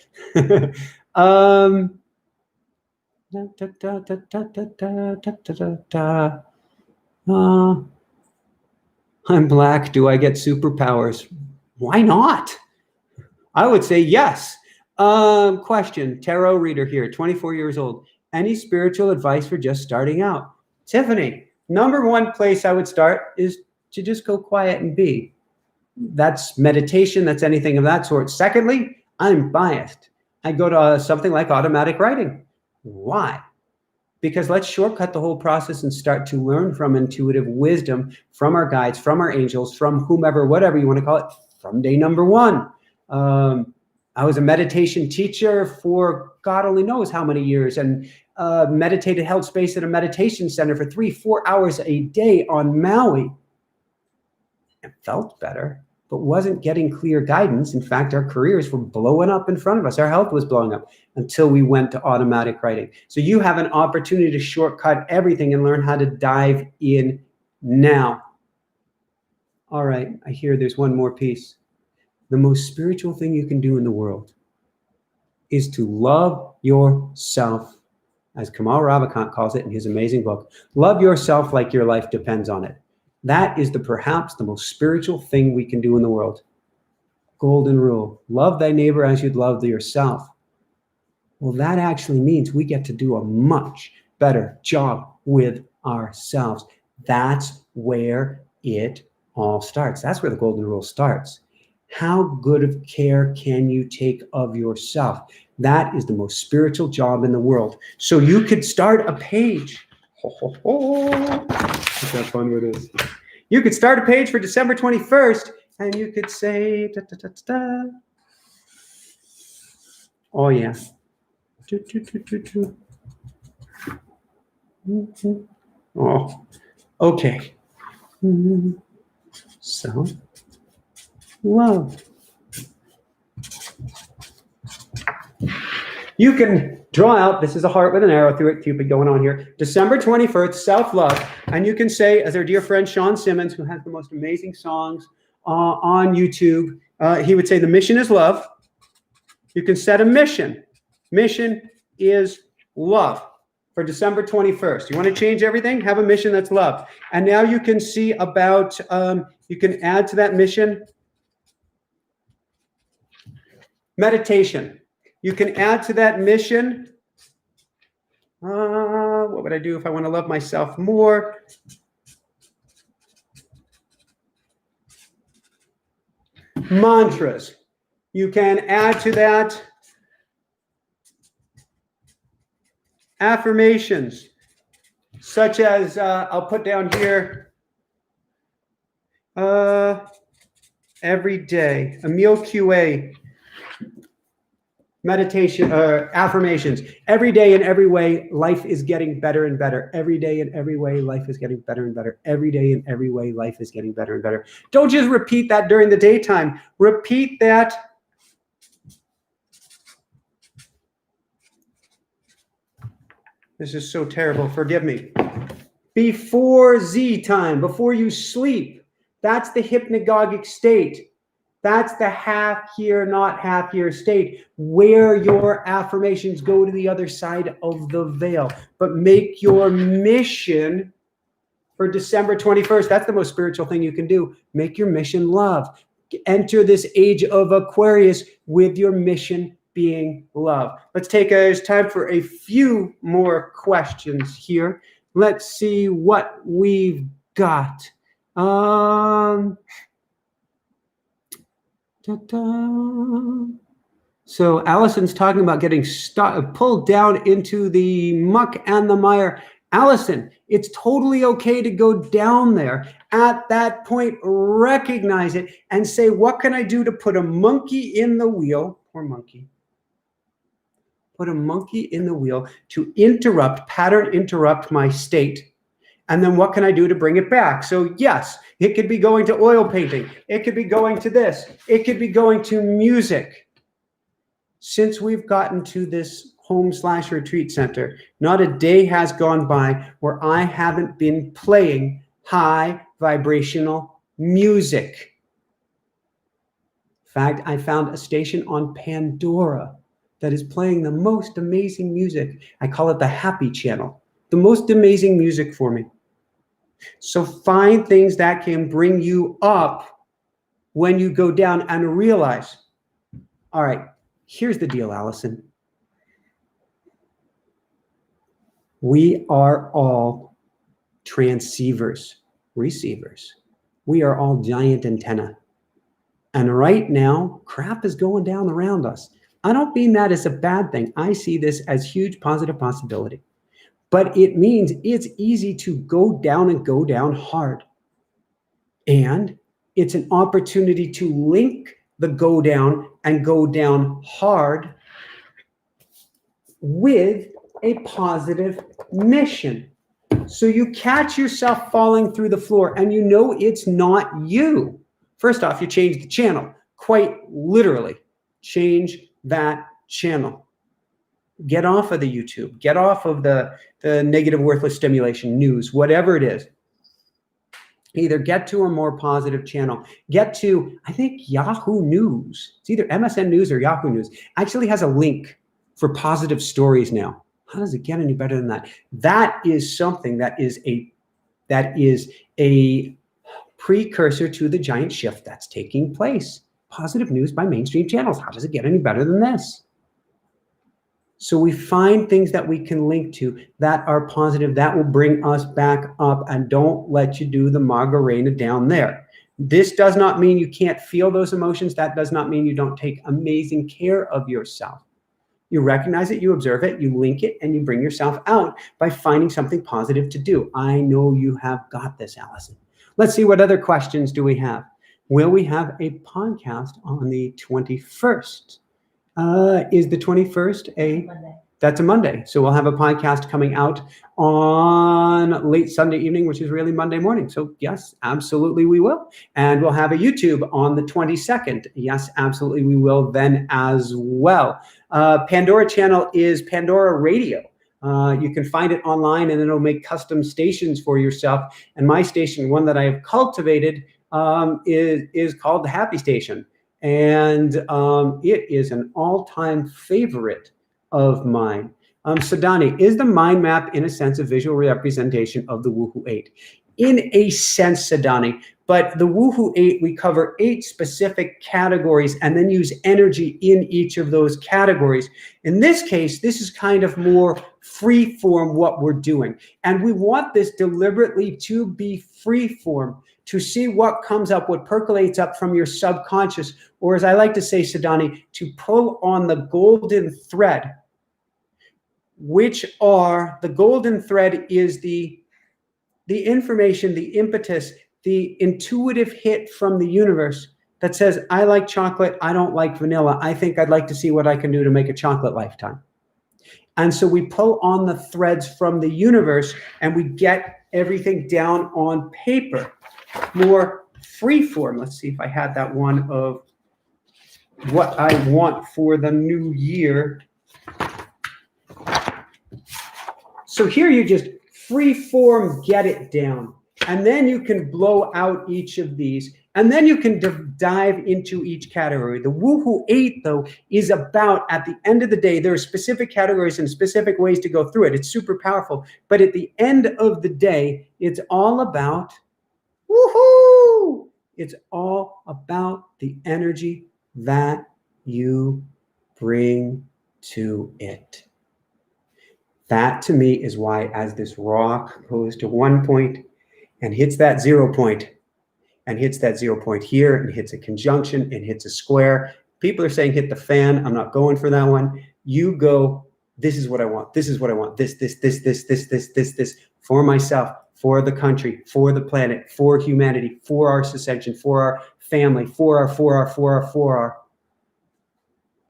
I'm black. Do I get superpowers? Why not? I would say yes. Question. Tarot reader here, 24 years old. Any spiritual advice for just starting out? Tiffany, number one place I would start is to just go quiet and be. That's meditation. That's anything of that sort. Secondly, I'm biased. I go to something like automatic writing. Why? Because let's shortcut the whole process and start to learn from intuitive wisdom, from our guides, from our angels, from whomever, whatever you want to call it, from day number one. I was a meditation teacher for God only knows how many years, and meditated, held space at a meditation center for 3-4 hours a day on Maui. It felt better, but wasn't getting clear guidance. In fact, our careers were blowing up in front of us. Our health was blowing up until we went to automatic writing. So you have an opportunity to shortcut everything and learn how to dive in now. All right, I hear there's one more piece. The most spiritual thing you can do in the world is to love yourself, as Kamal Ravikant calls it in his amazing book. Love yourself like your life depends on it. That is perhaps the most spiritual thing we can do in the world. Golden rule, love thy neighbor as you'd love yourself. Well, that actually means we get to do a much better job with ourselves. That's where it all starts. That's where the golden rule starts. How good of care can you take of yourself? That is the most spiritual job in the world. So you could start a page. Let's have fun with this. You could start a page for December 21st, and you could say, da, da, da, da, da. Oh, yeah. Oh, okay. So, love. You can draw out, this is a heart with an arrow through it, Cupid going on here, December 21st, self-love. And you can say, as our dear friend Sean Simmons, who has the most amazing songs on YouTube, he would say, the mission is love. You can set a mission. Mission is love for December 21st. You want to change everything? Have a mission that's love. And now you can see about, you can add to that mission meditation. You can add to that mission, what would I do if I want to love myself more? Mantras. You can add to that affirmations, such as, I'll put down here, every day, Emil QA, meditation, affirmations. Every day in every way, life is getting better and better. Every day in every way, life is getting better and better. Every day in every way, life is getting better and better. Don't just repeat that during the daytime. Repeat that this is so terrible. Forgive me. Before Z time, before you sleep. That's the hypnagogic state. That's the half here, not half here state, where your affirmations go to the other side of the veil. But make your mission for December 21st. That's the most spiritual thing you can do. Make your mission love. Enter this age of Aquarius with your mission being love. Let's take it's time for a few more questions here. Let's see what we've got. So Allison's talking about getting pulled down into the muck and the mire. Allison, it's totally okay to go down there. At that point, recognize it and say, what can I do to put a monkey in the wheel? Poor monkey. Put a monkey in the wheel to pattern interrupt my state. And then what can I do to bring it back? So yes, it could be going to oil painting. It could be going to this. It could be going to music. Since we've gotten to this home/retreat center, not a day has gone by where I haven't been playing high vibrational music. In fact, I found a station on Pandora that is playing the most amazing music. I call it the Happy Channel. The most amazing music for me. So find things that can bring you up when you go down and realize, all right, here's the deal, Allison. We are all transceivers, receivers. We are all giant antenna. And right now, crap is going down around us. I don't mean that as a bad thing. I see this as huge positive possibility. But it means it's easy to go down and go down hard. And it's an opportunity to link the go down and go down hard with a positive mission. So you catch yourself falling through the floor and you know it's not you. First off, you change the channel. Quite literally, change that channel. Get off of the YouTube. Get off of the negative, worthless stimulation, news, whatever it is. Either get to a more positive channel. Get to, I think, Yahoo News. It's either MSN News or Yahoo News. Actually has a link for positive stories now. How does it get any better than that? That is something that is a precursor to the giant shift that's taking place. Positive news by mainstream channels. How does it get any better than this? So we find things that we can link to that are positive, that will bring us back up, and don't let you do the Magarena down there. This does not mean you can't feel those emotions. That does not mean you don't take amazing care of yourself. You recognize it, you observe it, you link it, and you bring yourself out by finding something positive to do. I know you have got this, Allison. Let's see, what other questions do we have? Will we have a podcast on the 21st? Is the 21st a Monday? That's a Monday. So we'll have a podcast coming out on late Sunday evening, which is really Monday morning. So yes, absolutely we will. And we'll have a YouTube on the 22nd. Yes, absolutely we will then as well. Pandora channel is Pandora Radio. You can find it online, and it'll make custom stations for yourself. And my station, one that I have cultivated, is called the Happy Station. And it is an all-time favorite of mine. Sadani, is the mind map in a sense a visual representation of the Woohoo 8? In a sense, Sadani, but the Woohoo 8, we cover 8 specific categories and then use energy in each of those categories. In this case, this is kind of more free form what we're doing. And we want this deliberately to be free form, to see what comes up, what percolates up from your subconscious, or as I like to say, Sadani, to pull on the golden thread, which are, the golden thread is the information, the impetus, the intuitive hit from the universe that says, I like chocolate, I don't like vanilla. I think I'd like to see what I can do to make a chocolate lifetime. And so we pull on the threads from the universe and we get everything down on paper, more free form. Let's see if I had that one of what I want for the new year. So here you just free form, get it down. And then you can blow out each of these. And then you can dive into each category. The Woohoo 8, though, is about, at the end of the day, there are specific categories and specific ways to go through it. It's super powerful. But at the end of the day, it's all about woohoo! It's all about the energy that you bring to it. That, to me, is why as this rock goes to 1 point and hits that 0 point, and hits that 0 point here, and hits a conjunction, and hits a square. People are saying hit the fan. I'm not going for that one. You go, this is what I want. This is what I want. This, for myself, for the country, for the planet, for humanity, for our ascension, for our family, for our.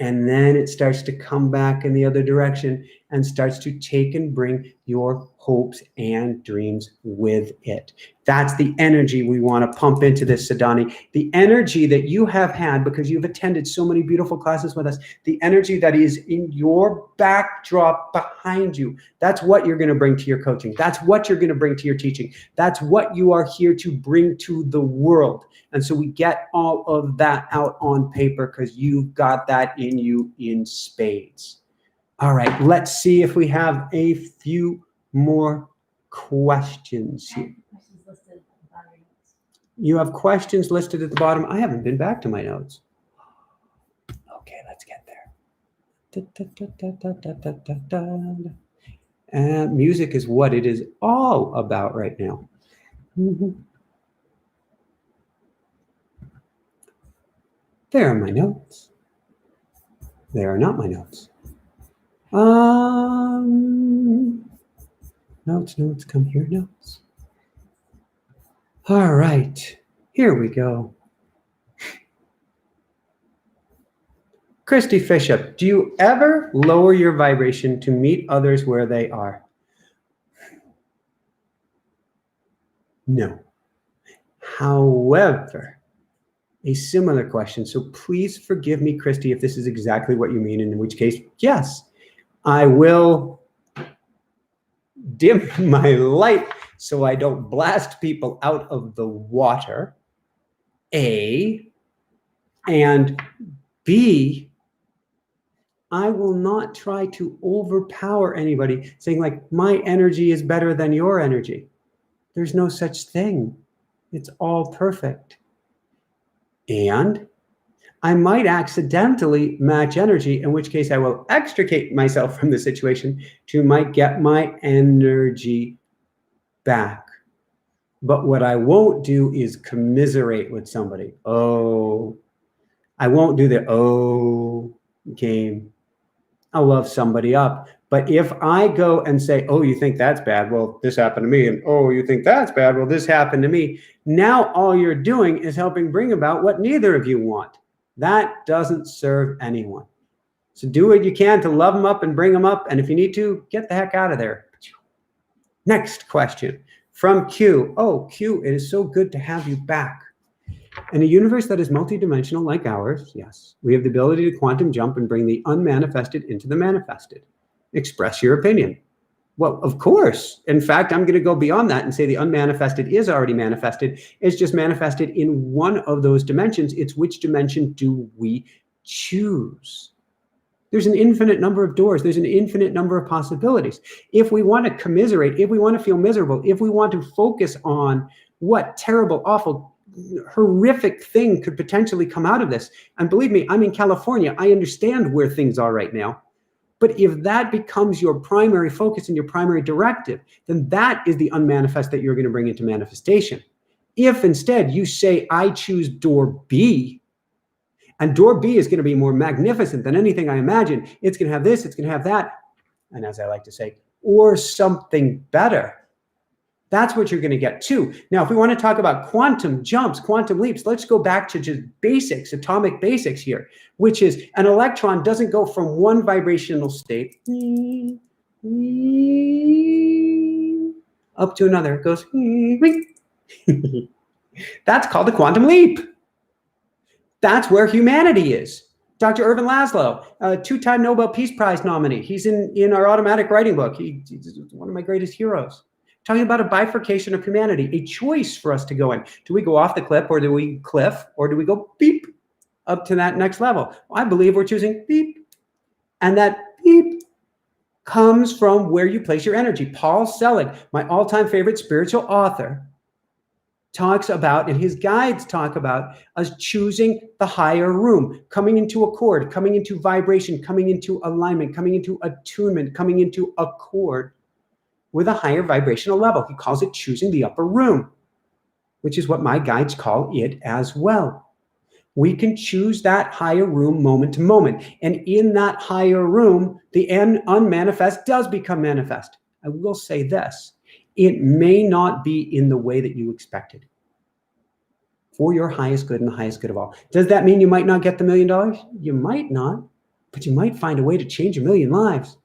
And then it starts to come back in the other direction and starts to take and bring your hopes and dreams with it. That's the energy we want to pump into this, Sadani. The energy that you have had because you've attended so many beautiful classes with us, the energy that is in your backdrop behind you. That's what you're going to bring to your coaching. That's what you're going to bring to your teaching. That's what you are here to bring to the world. And so we get all of that out on paper because you've got that in you in spades. All right, let's see if we have a few more questions here. You have questions listed at the bottom. I haven't been back to my notes. Okay, let's get there. And music is what it is all about right now. There are my notes. They are not my notes. Notes, come here, notes. All right, here we go. Christy Fishup, do you ever lower your vibration to meet others where they are? No. However, a similar question. So please forgive me, Christy, if this is exactly what you mean, in which case, yes, I will dim my light so I don't blast people out of the water, A, and B, I will not try to overpower anybody saying like, my energy is better than your energy. There's no such thing. It's all perfect. And I might accidentally match energy, in which case I will extricate myself from the situation to might get my energy back. But what I won't do is commiserate with somebody. Oh, I won't do the oh game. I'll love somebody up. But if I go and say, oh, you think that's bad? Well, this happened to me. And oh, you think that's bad? Well, this happened to me. Now all you're doing is helping bring about what neither of you want. That doesn't serve anyone. So do what you can to love them up and bring them up. And if you need to, get the heck out of there. Next question from Q. Oh, Q, it is so good to have you back. In a universe that is multidimensional like ours, yes, we have the ability to quantum jump and bring the unmanifested into the manifested. Express your opinion. Well, of course. In fact, I'm going to go beyond that and say the unmanifested is already manifested. It's just manifested in one of those dimensions. It's which dimension do we choose? There's an infinite number of doors. There's an infinite number of possibilities. If we want to commiserate, if we want to feel miserable, if we want to focus on what terrible, awful, horrific thing could potentially come out of this, and believe me, I'm in California. I understand where things are right now. But if that becomes your primary focus and your primary directive, then that is the unmanifest that you're going to bring into manifestation. If instead you say, I choose door B, and door B is going to be more magnificent than anything I imagine. It's going to have this, it's going to have that. And as I like to say, or something better. That's what you're going to get too. Now, if we want to talk about quantum jumps, quantum leaps, let's go back to just basics, atomic basics here, which is an electron doesn't go from one vibrational state up to another. It goes. That's called a quantum leap. That's where humanity is. Dr. Irvin Laszlo, a two-time Nobel Peace Prize nominee. He's in our automatic writing book. He's one of my greatest heroes. Talking about a bifurcation of humanity, a choice for us to go in. Do we go off the cliff, or do we go beep up to that next level? Well, I believe we're choosing beep. And that beep comes from where you place your energy. Paul Selig, my all-time favorite spiritual author, talks about, and his guides talk about, us choosing the higher room, coming into accord, coming into vibration, coming into alignment, coming into attunement, coming into accord with a higher vibrational level. He calls it choosing the upper room, which is what my guides call it as well. We can choose that higher room moment to moment. And in that higher room, the unmanifest does become manifest. I will say this. It may not be in the way that you expected. For your highest good and the highest good of all. Does that mean you might not get the $1 million? You might not, but you might find a way to change 1 million lives.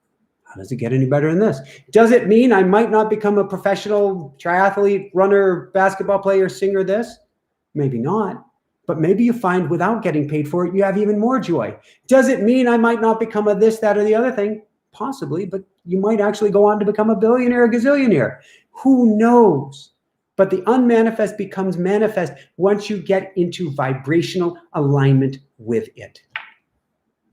How does it get any better than this? Does it mean I might not become a professional triathlete, runner, basketball player, singer, this? Maybe not. But maybe you find without getting paid for it, you have even more joy. Does it mean I might not become a this, that, or the other thing? Possibly, but you might actually go on to become a billionaire, a gazillionaire. Who knows? But the unmanifest becomes manifest once you get into vibrational alignment with it.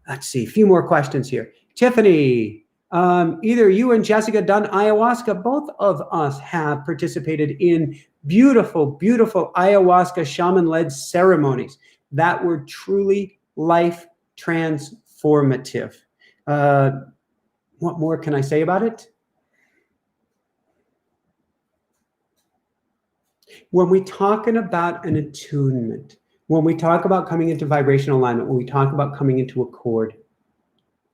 Let's see, a few more questions here. Tiffany, either you and Jessica done ayahuasca. Both of us have participated in beautiful, beautiful ayahuasca shaman-led ceremonies that were truly life transformative. What more can I say about it? When we're talking about an attunement, when we talk about coming into vibrational alignment, when we talk about coming into accord,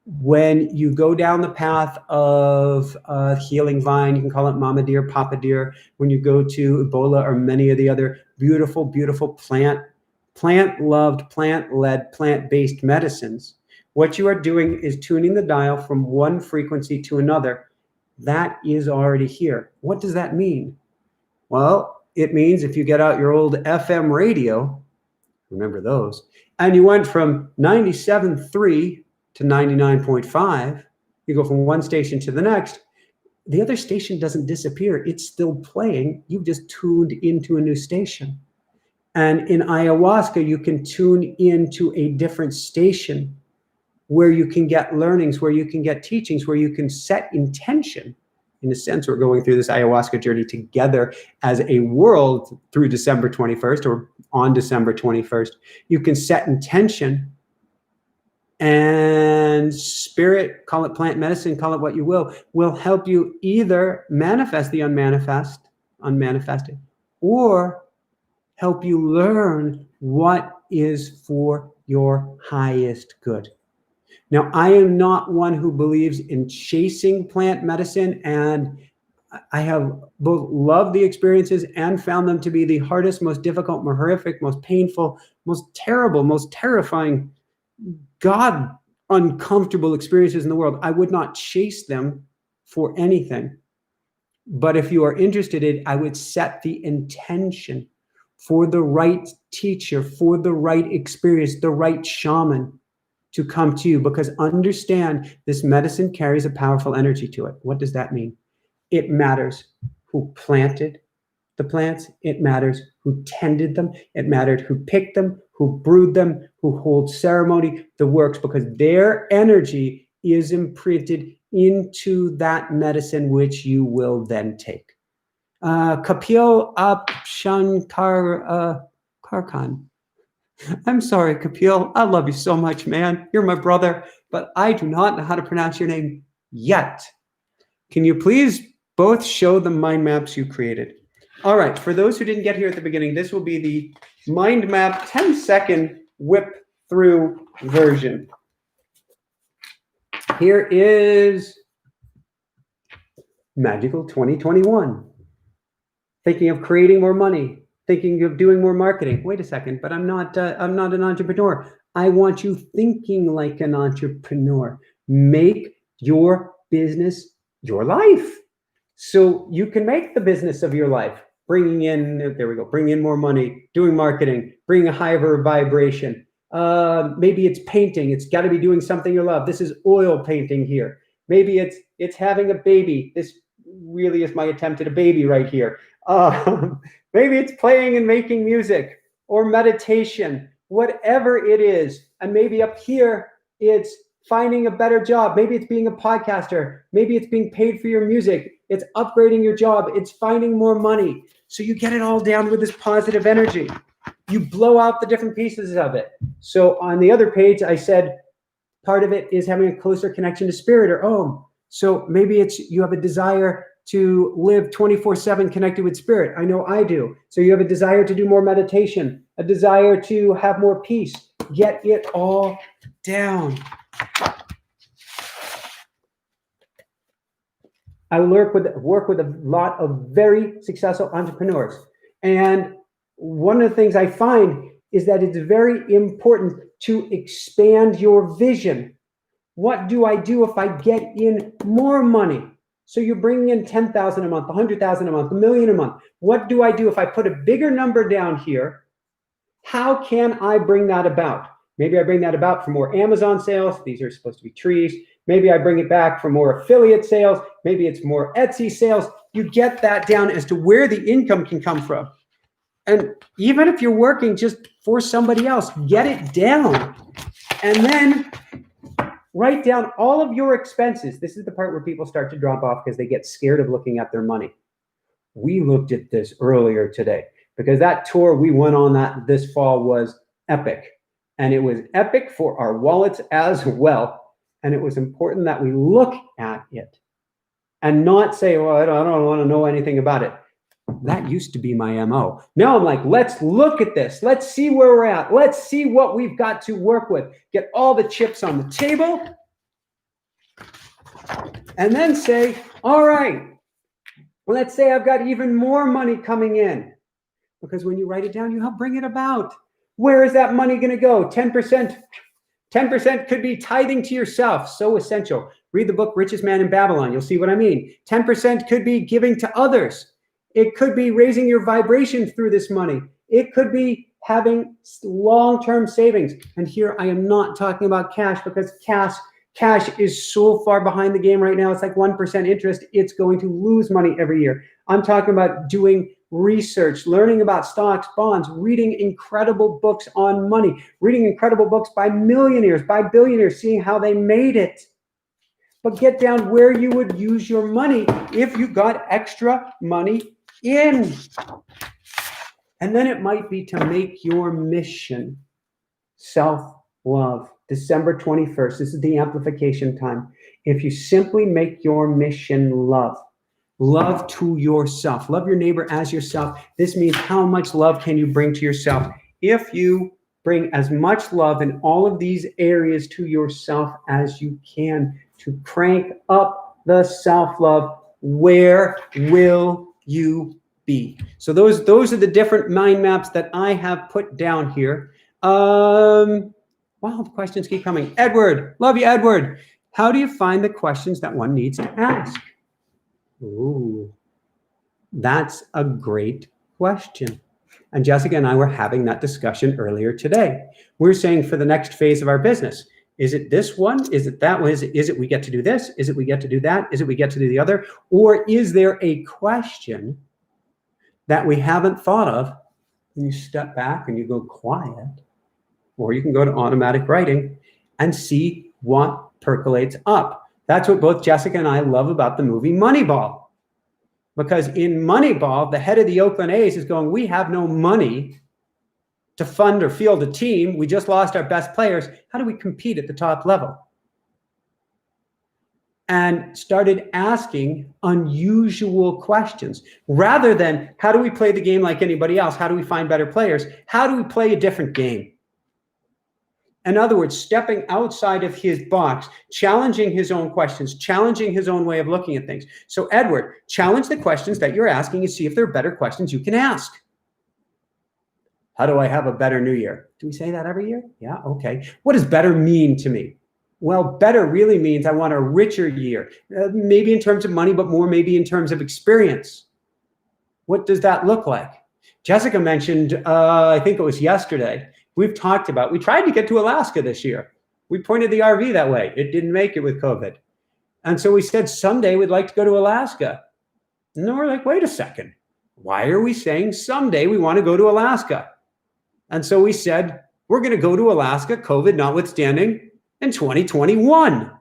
when you go down the path of healing vine, you can call it mama deer, papa deer, when you go to Ebola or many of the other beautiful, beautiful plant-loved, plant-led, plant-based medicines, what you are doing is tuning the dial from one frequency to another. That is already here. What does that mean? Well, it means if you get out your old FM radio, remember those, and you went from 97.3 to 99.5, you go from one station to the next, the other station doesn't disappear. It's still playing. You've just tuned into a new station. And in ayahuasca, you can tune into a different station where you can get learnings, where you can get teachings, where you can set intention. In a sense, we're going through this ayahuasca journey together as a world through December 21st or on December 21st. You can set intention, and spirit, call it plant medicine, call it what you will help you either manifest the unmanifested, or help you learn what is for your highest good. Now, I am not one who believes in chasing plant medicine, and I have both loved the experiences and found them to be the hardest, most difficult, more horrific, most painful, most terrible, most terrifying, God uncomfortable experiences in the world. I would not chase them for anything. But if you are interested in, I would set the intention for the right teacher, for the right experience, the right shaman to come to you, because understand this medicine carries a powerful energy to it. What does that mean? It matters who planted the plants. It matters who tended them. It mattered who picked them, who brewed them, who holds ceremony, the works, because their energy is imprinted into that medicine, which you will then take. Kapil Karkan. I'm sorry, Kapil. I love you so much, man. You're my brother, but I do not know how to pronounce your name yet. Can you please both show the mind maps you created? All right, for those who didn't get here at the beginning, this will be the mind map 10-second whip through version. Here is Magical 2021. Thinking of creating more money, thinking of doing more marketing. Wait a second, but I'm not an entrepreneur. I want you thinking like an entrepreneur. Make your business your life, so you can make the business of your life. Bringing in more money, doing marketing, bringing a higher vibration. Maybe it's painting. It's got to be doing something you love. This is oil painting here. Maybe it's having a baby. This really is my attempt at a baby right here. Maybe it's playing and making music or meditation, whatever it is. And maybe up here, it's finding a better job. Maybe it's being a podcaster. Maybe it's being paid for your music. It's upgrading your job. It's finding more money. So you get it all down with this positive energy. You blow out the different pieces of it. So on the other page, I said part of it is having a closer connection to spirit or Om. So maybe it's you have a desire to live 24/7 connected with spirit. I know I do. So you have a desire to do more meditation, a desire to have more peace. Get it all down. I work with a lot of very successful entrepreneurs. And one of the things I find is that it's very important to expand your vision. What do I do if I get in more money? So you're bringing in 10,000 a month, 100,000 a month, $1 million a month. What do I do if I put a bigger number down here? How can I bring that about? Maybe I bring that about for more Amazon sales. These are supposed to be trees. Maybe I bring it back for more affiliate sales. Maybe it's more Etsy sales. You get that down as to where the income can come from. And even if you're working just for somebody else, get it down. And then write down all of your expenses. This is the part where people start to drop off because they get scared of looking at their money. We looked at this earlier today because that tour we went on this fall was epic. And it was epic for our wallets as well. And it was important that we look at it and not say, well, I don't want to know anything about it. That used to be my MO. Now I'm like, let's look at this. Let's see where we're at. Let's see what we've got to work with. Get all the chips on the table. And then say, all right, let's say I've got even more money coming in. Because when you write it down, you help bring it about. Where is that money going to go? 10%. 10% could be tithing to yourself. So essential. Read the book, Richest Man in Babylon. You'll see what I mean. 10% could be giving to others. It could be raising your vibration through this money. It could be having long-term savings. And here I am not talking about cash because cash is so far behind the game right now. It's like 1% interest. It's going to lose money every year. I'm talking about doing research, learning about stocks, bonds, reading incredible books on money, reading incredible books by millionaires, by billionaires, seeing how they made it. But get down where you would use your money if you got extra money in. And then it might be to make your mission self-love. December 21st, this is the amplification time. If you simply make your mission love, Love to yourself. Love your neighbor as yourself. This means how much love can you bring to yourself? If you bring as much love in all of these areas to yourself as you can to crank up the self-love, where will you be? So those are the different mind maps that I have put down here. Wow, the questions keep coming. Edward, love you, Edward. How do you find the questions that one needs to ask? Ooh, that's a great question. And Jessica and I were having that discussion earlier today. We're saying for the next phase of our business, is it this one? Is it that one? Is it we get to do this? Is it we get to do that? Is it we get to do the other? Or is there a question that we haven't thought of? And you step back and you go quiet, or you can go to automatic writing and see what percolates up. That's what both Jessica and I love about the movie Moneyball. Because in Moneyball, the head of the Oakland A's is going, we have no money to fund or field a team. We just lost our best players. How do we compete at the top level? And started asking unusual questions. Rather than, how do we play the game like anybody else? How do we find better players? How do we play a different game? In other words, stepping outside of his box, challenging his own questions, challenging his own way of looking at things. So Edward, challenge the questions that you're asking and see if there are better questions you can ask. How do I have a better new year? Do we say that every year? Yeah, okay. What does better mean to me? Well, better really means I want a richer year, maybe in terms of money, but more maybe in terms of experience. What does that look like? Jessica mentioned, I think it was yesterday, we tried to get to Alaska this year. We pointed the RV that way. It didn't make it with COVID. And so we said, someday we'd like to go to Alaska. And then we're like, wait a second. Why are we saying someday we want to go to Alaska? And so we said, we're going to go to Alaska, COVID notwithstanding, in 2021.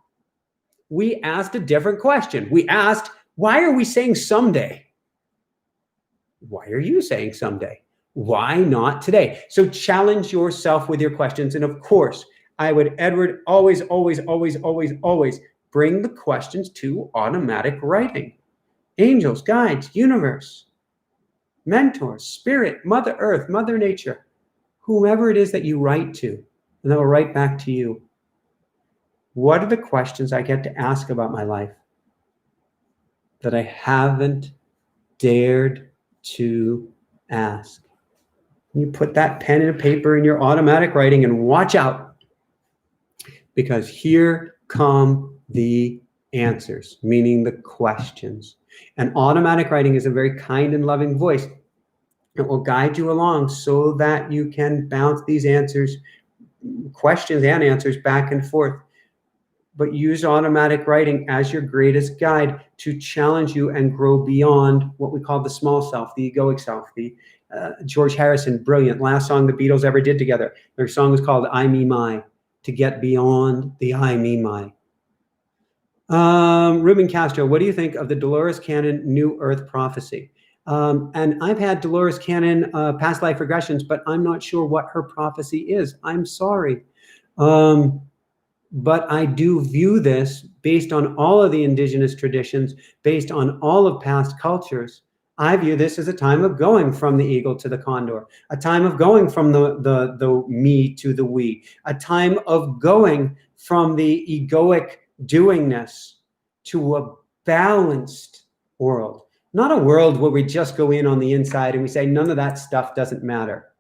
We asked a different question. We asked, why are we saying someday? Why are you saying someday? Why not today? So challenge yourself with your questions. And of course, I would, Edward, always bring the questions to automatic writing. Angels, guides, universe, mentors, spirit, Mother Earth, Mother Nature, whomever it is that you write to, and they'll write back to you. What are the questions I get to ask about my life that I haven't dared to ask? You put that pen and paper in your automatic writing and watch out, because here come the answers, meaning the questions. And automatic writing is a very kind and loving voice. It will guide you along so that you can bounce these answers, questions and answers back and forth. But use automatic writing as your greatest guide to challenge you and grow beyond what we call the small self, the egoic self. George Harrison, brilliant, last song the Beatles ever did together. Their song was called I, Me, My, to get beyond the I, Me, My. Ruben Castro, what do you think of the Dolores Cannon New Earth prophecy? And I've had Dolores Cannon past life regressions, but I'm not sure what her prophecy is. I'm sorry. But I do view this based on all of the indigenous traditions, based on all of past cultures. I view this as a time of going from the eagle to the condor, a time of going from the me to the we, a time of going from the egoic doingness to a balanced world. Not a world where we just go in on the inside and we say, none of that stuff doesn't matter.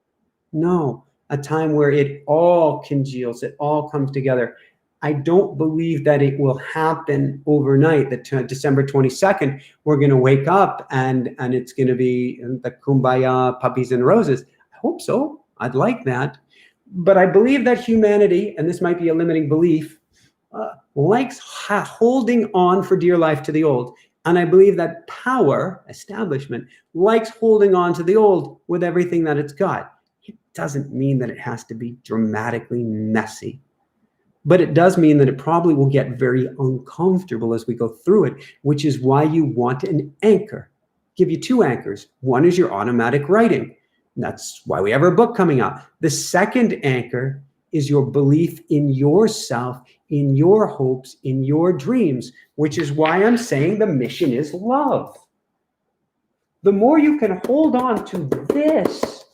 No, a time where it all congeals, it all comes together. I don't believe that it will happen overnight, that December 22nd, we're going to wake up and it's going to be the kumbaya, puppies and roses. I hope so. I'd like that. But I believe that humanity, and this might be a limiting belief, likes holding on for dear life to the old. And I believe that power, establishment, likes holding on to the old with everything that it's got. It doesn't mean that it has to be dramatically messy. But it does mean that it probably will get very uncomfortable as we go through it, which is why you want an anchor. Give you two anchors. One is your automatic writing. And that's why we have our book coming out. The second anchor is your belief in yourself, in your hopes, in your dreams, which is why I'm saying the mission is love. the more you can hold on to this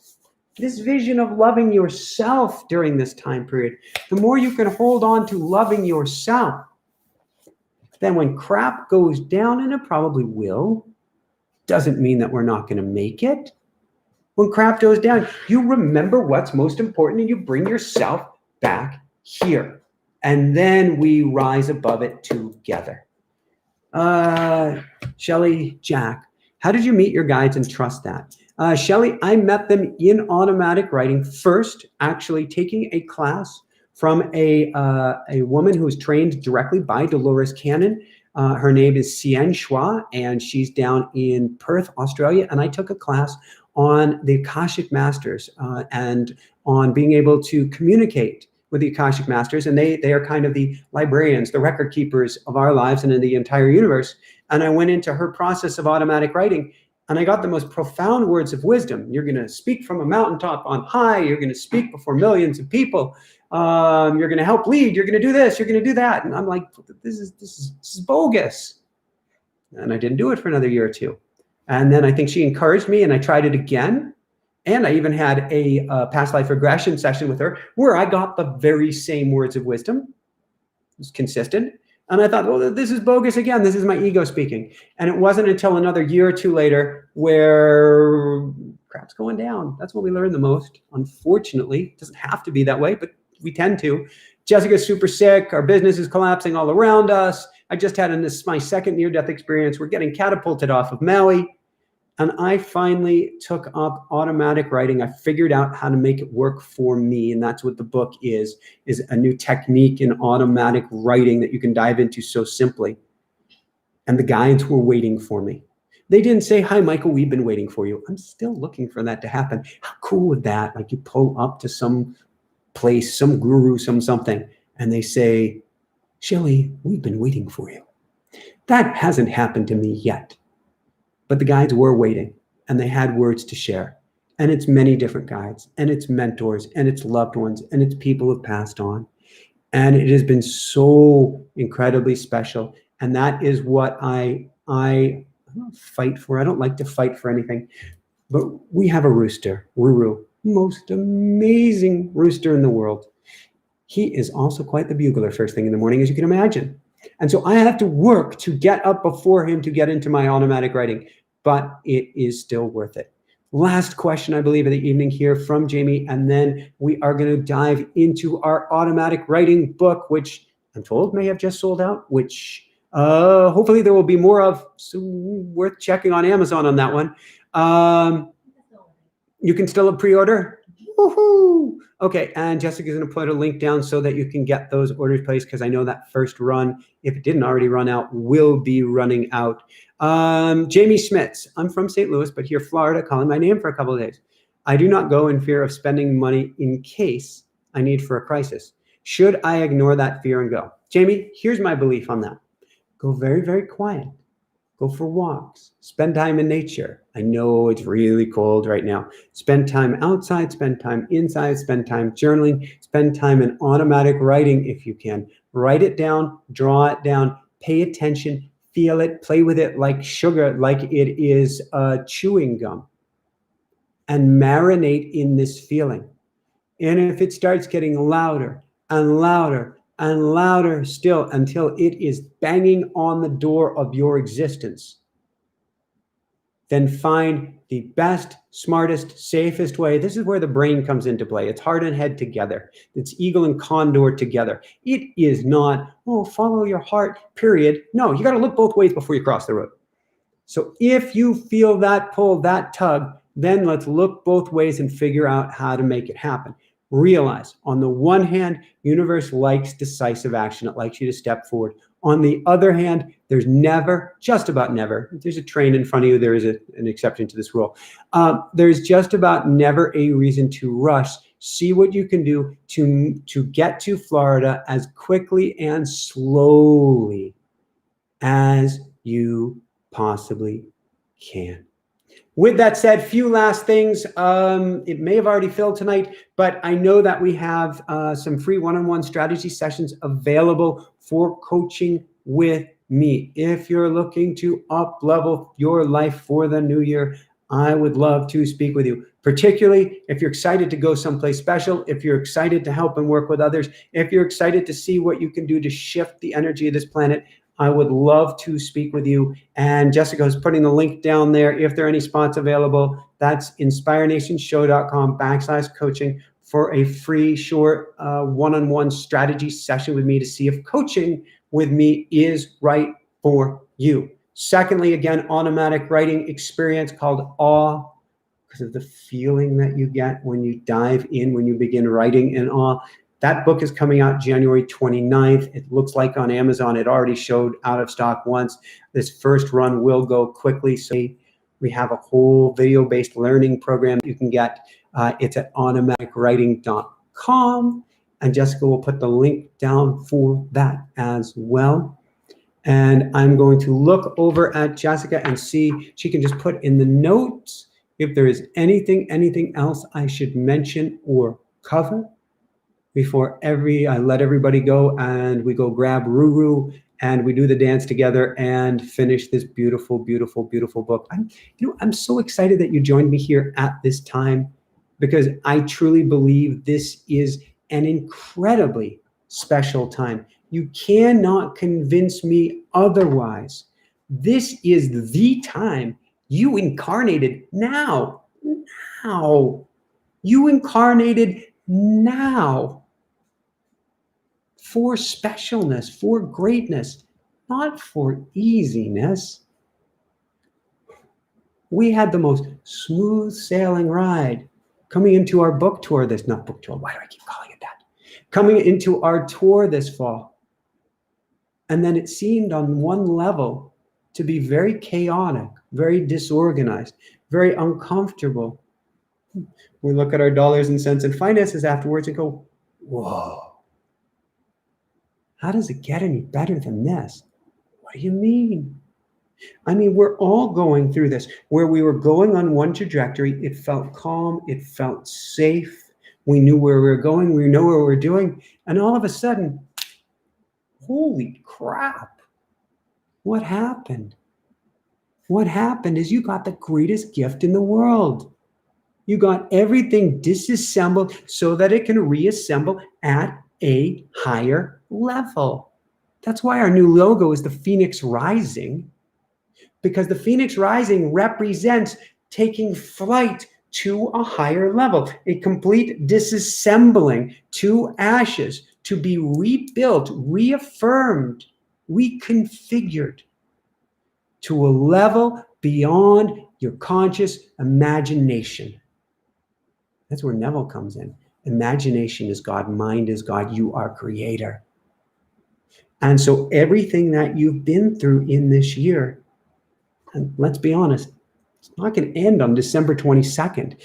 vision of loving yourself during this time period, the more you can hold on to loving yourself. Then when crap goes down, and it probably will, doesn't mean that we're not going to make it. When crap goes down, you remember what's most important and you bring yourself back here. And then we rise above it together. Shelley, Jack, how did you meet your guides and trust that? Shelley, I met them in automatic writing first, actually taking a class from a woman who was trained directly by Dolores Cannon. Her name is Sien Chua, and she's down in Perth, Australia. And I took a class on the Akashic Masters and on being able to communicate with the Akashic Masters. And they are kind of the librarians, the record keepers of our lives and in the entire universe. And I went into her process of automatic writing, and I got the most profound words of wisdom. You're going to speak from a mountaintop on high. You're going to speak before millions of people. You're going to help lead. You're going to do this. You're going to do that. And I'm like, this is bogus. And I didn't do it for another year or two. And then I think she encouraged me, and I tried it again. And I even had a past life regression session with her where I got the very same words of wisdom. It was consistent. And I thought, well, this is bogus again. This is my ego speaking. And it wasn't until another year or two later where crap's going down. That's when we learn the most. Unfortunately, it doesn't have to be that way, but we tend to. Jessica's super sick. Our business is collapsing all around us. I just had my second near-death experience. We're getting catapulted off of Maui. And I finally took up automatic writing. I figured out how to make it work for me. And that's what the book is a new technique in automatic writing that you can dive into so simply. And the guides were waiting for me. They didn't say, hi, Michael, we've been waiting for you. I'm still looking for that to happen. How cool would that? Like you pull up to some place, some guru, something, and they say, Shelley, we've been waiting for you. That hasn't happened to me yet. But the guides were waiting, and they had words to share. And it's many different guides, and it's mentors, and it's loved ones, and it's people who have passed on. And it has been so incredibly special. And that is what I don't fight for. I don't like to fight for anything. But we have a rooster, Ruru, most amazing rooster in the world. He is also quite the bugler first thing in the morning, as you can imagine. And so I have to work to get up before him to get into my automatic writing, but it is still worth it. Last question, I believe, of the evening here from Jamie, and then we are going to dive into our automatic writing book, which I'm told may have just sold out, which hopefully there will be more of, so worth checking on Amazon on that one. You can still pre-order? Woohoo! Okay, and Jessica's going to put a link down so that you can get those orders placed, because I know that first run, if it didn't already run out, will be running out. Jamie Schmitz, I'm from St. Louis, but here, Florida, calling my name for a couple of days. I do not go in fear of spending money in case I need for a crisis. Should I ignore that fear and go? Jamie, here's my belief on that. Go very, very quiet. Go for walks. Spend time in nature. I know it's really cold right now. Spend time outside, spend time inside, spend time journaling, spend time in automatic writing if you can. Write it down, draw it down, pay attention, feel it, play with it like sugar, like it is chewing gum. And marinate in this feeling. And if it starts getting louder and louder and louder still until it is banging on the door of your existence, then find the best, smartest, safest way. This is where the brain comes into play. It's heart and head together. It's eagle and condor together. It is not, follow your heart, period. No, you got to look both ways before you cross the road. So if you feel that pull, that tug, then let's look both ways and figure out how to make it happen. Realize, on the one hand, universe likes decisive action. It likes you to step forward. On the other hand, there's never, just about never, if there's a train in front of you, there is an exception to this rule. There's just about never a reason to rush. See what you can do to get to Florida as quickly and slowly as you possibly can. With that said, few last things. It may have already filled tonight, but I know that we have some free one-on-one strategy sessions available for coaching with me. If you're looking to up-level your life for the new year, I would love to speak with you, particularly if you're excited to go someplace special, if you're excited to help and work with others, if you're excited to see what you can do to shift the energy of this planet. I would love to speak with you. And Jessica is putting the link down there. If there are any spots available, that's inspirenationshow.com/coaching for a free short one-on-one strategy session with me to see if coaching with me is right for you. Secondly, again, automatic writing experience called Awe, because of the feeling that you get when you dive in, when you begin writing in awe. That book is coming out January 29th. It looks like on Amazon, it already showed out of stock once. This first run will go quickly. So we have a whole video-based learning program you can get. It's at automaticwriting.com. And Jessica will put the link down for that as well. And I'm going to look over at Jessica and see, she can just put in the notes if there is anything else I should mention or cover before I let everybody go and we go grab Ruru and we do the dance together and finish this beautiful, beautiful, beautiful book. I'm so excited that you joined me here at this time, because I truly believe this is an incredibly special time. You cannot convince me otherwise. This is the time you incarnated now. You incarnated now for specialness, for greatness, not for easiness. We had the most smooth sailing ride coming into our book tour not book tour, why do I keep calling it that? Coming into our tour this fall. And then it seemed on one level to be very chaotic, very disorganized, very uncomfortable. We look at our dollars and cents and finances afterwards and go, whoa, how does it get any better than this? What do you mean? I mean, we're all going through this, where we were going on one trajectory. It felt calm. It felt safe. We knew where we were going. We know what we were doing. And all of a sudden, holy crap, what happened? What happened is you got the greatest gift in the world. You got everything disassembled so that it can reassemble at a higher level. That's why our new logo is the Phoenix Rising, because the Phoenix Rising represents taking flight to a higher level, a complete disassembling to ashes, to be rebuilt, reaffirmed, reconfigured to a level beyond your conscious imagination. That's where Neville comes in. Imagination is God, mind is God, you are creator. And so everything that you've been through in this year, and let's be honest, it's not going to end on December 22nd.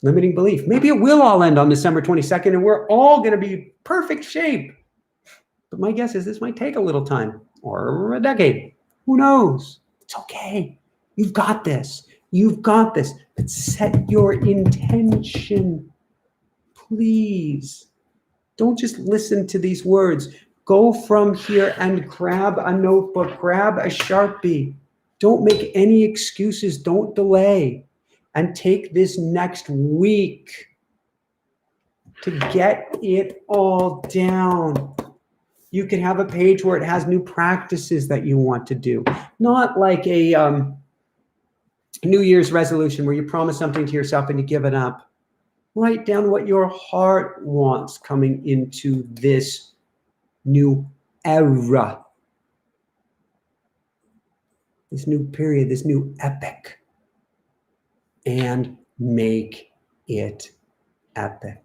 Limiting belief. Maybe it will all end on December 22nd and we're all going to be perfect shape. But my guess is this might take a little time, or a decade. Who knows? It's okay. You've got this. You've got this. But set your intention. Please. Don't just listen to these words. Go from here and grab a notebook, grab a Sharpie. Don't make any excuses. Don't delay. And take this next week to get it all down. You can have a page where it has new practices that you want to do. Not like a New Year's resolution where you promise something to yourself and you give it up. Write down what your heart wants coming into this new era. This new period, this new epic. And make it epic.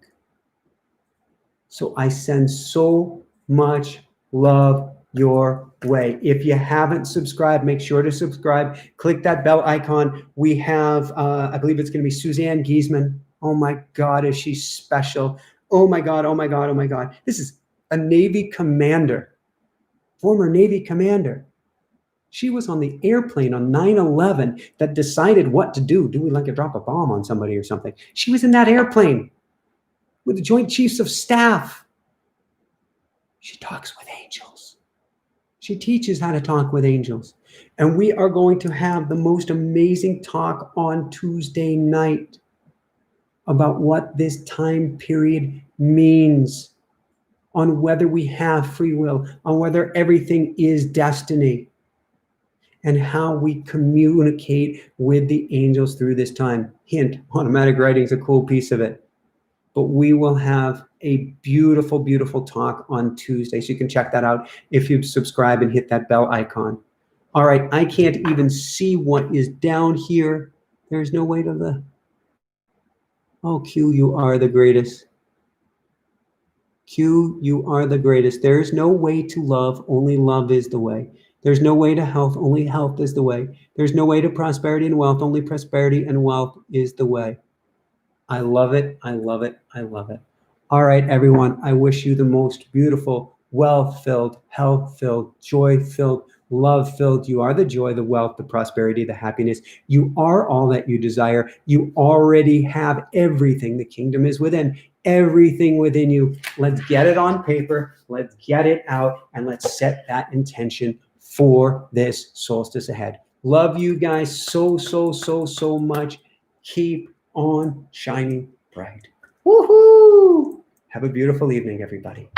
So I send so much love your way. If you haven't subscribed, make sure to subscribe. Click that bell icon. We have, I believe it's going to be Suzanne Giesman. Oh my God, is she special? Oh my God, oh my God, oh my God. This is a Navy commander, former Navy commander. She was on the airplane on 9/11 that decided what to do. Do we like to drop a bomb on somebody or something? She was in that airplane with the Joint Chiefs of Staff. She talks with angels. She teaches how to talk with angels. And we are going to have the most amazing talk on Tuesday night about what this time period means, on whether we have free will, on whether everything is destiny, and how we communicate with the angels through this time. Hint, automatic writing is a cool piece of it. But we will have a beautiful, beautiful talk on Tuesday. So you can check that out if you subscribe and hit that bell icon. All right, I can't even see what is down here. There's no way to the... Oh, Q, you are the greatest. Q, you are the greatest. There's no way to love, only love is the way. There's no way to health, only health is the way. There's no way to prosperity and wealth, only prosperity and wealth is the way. I love it, I love it, I love it. All right, everyone, I wish you the most beautiful, wealth-filled, health-filled, joy-filled, love-filled. You are the joy, the wealth, the prosperity, the happiness. You are all that you desire. You already have everything. The kingdom is within. Everything within you. Let's get it on paper. Let's get it out, and let's set that intention for this solstice ahead. Love you guys so, so, so, so much. Keep on shining bright. Woohoo! Have a beautiful evening, everybody.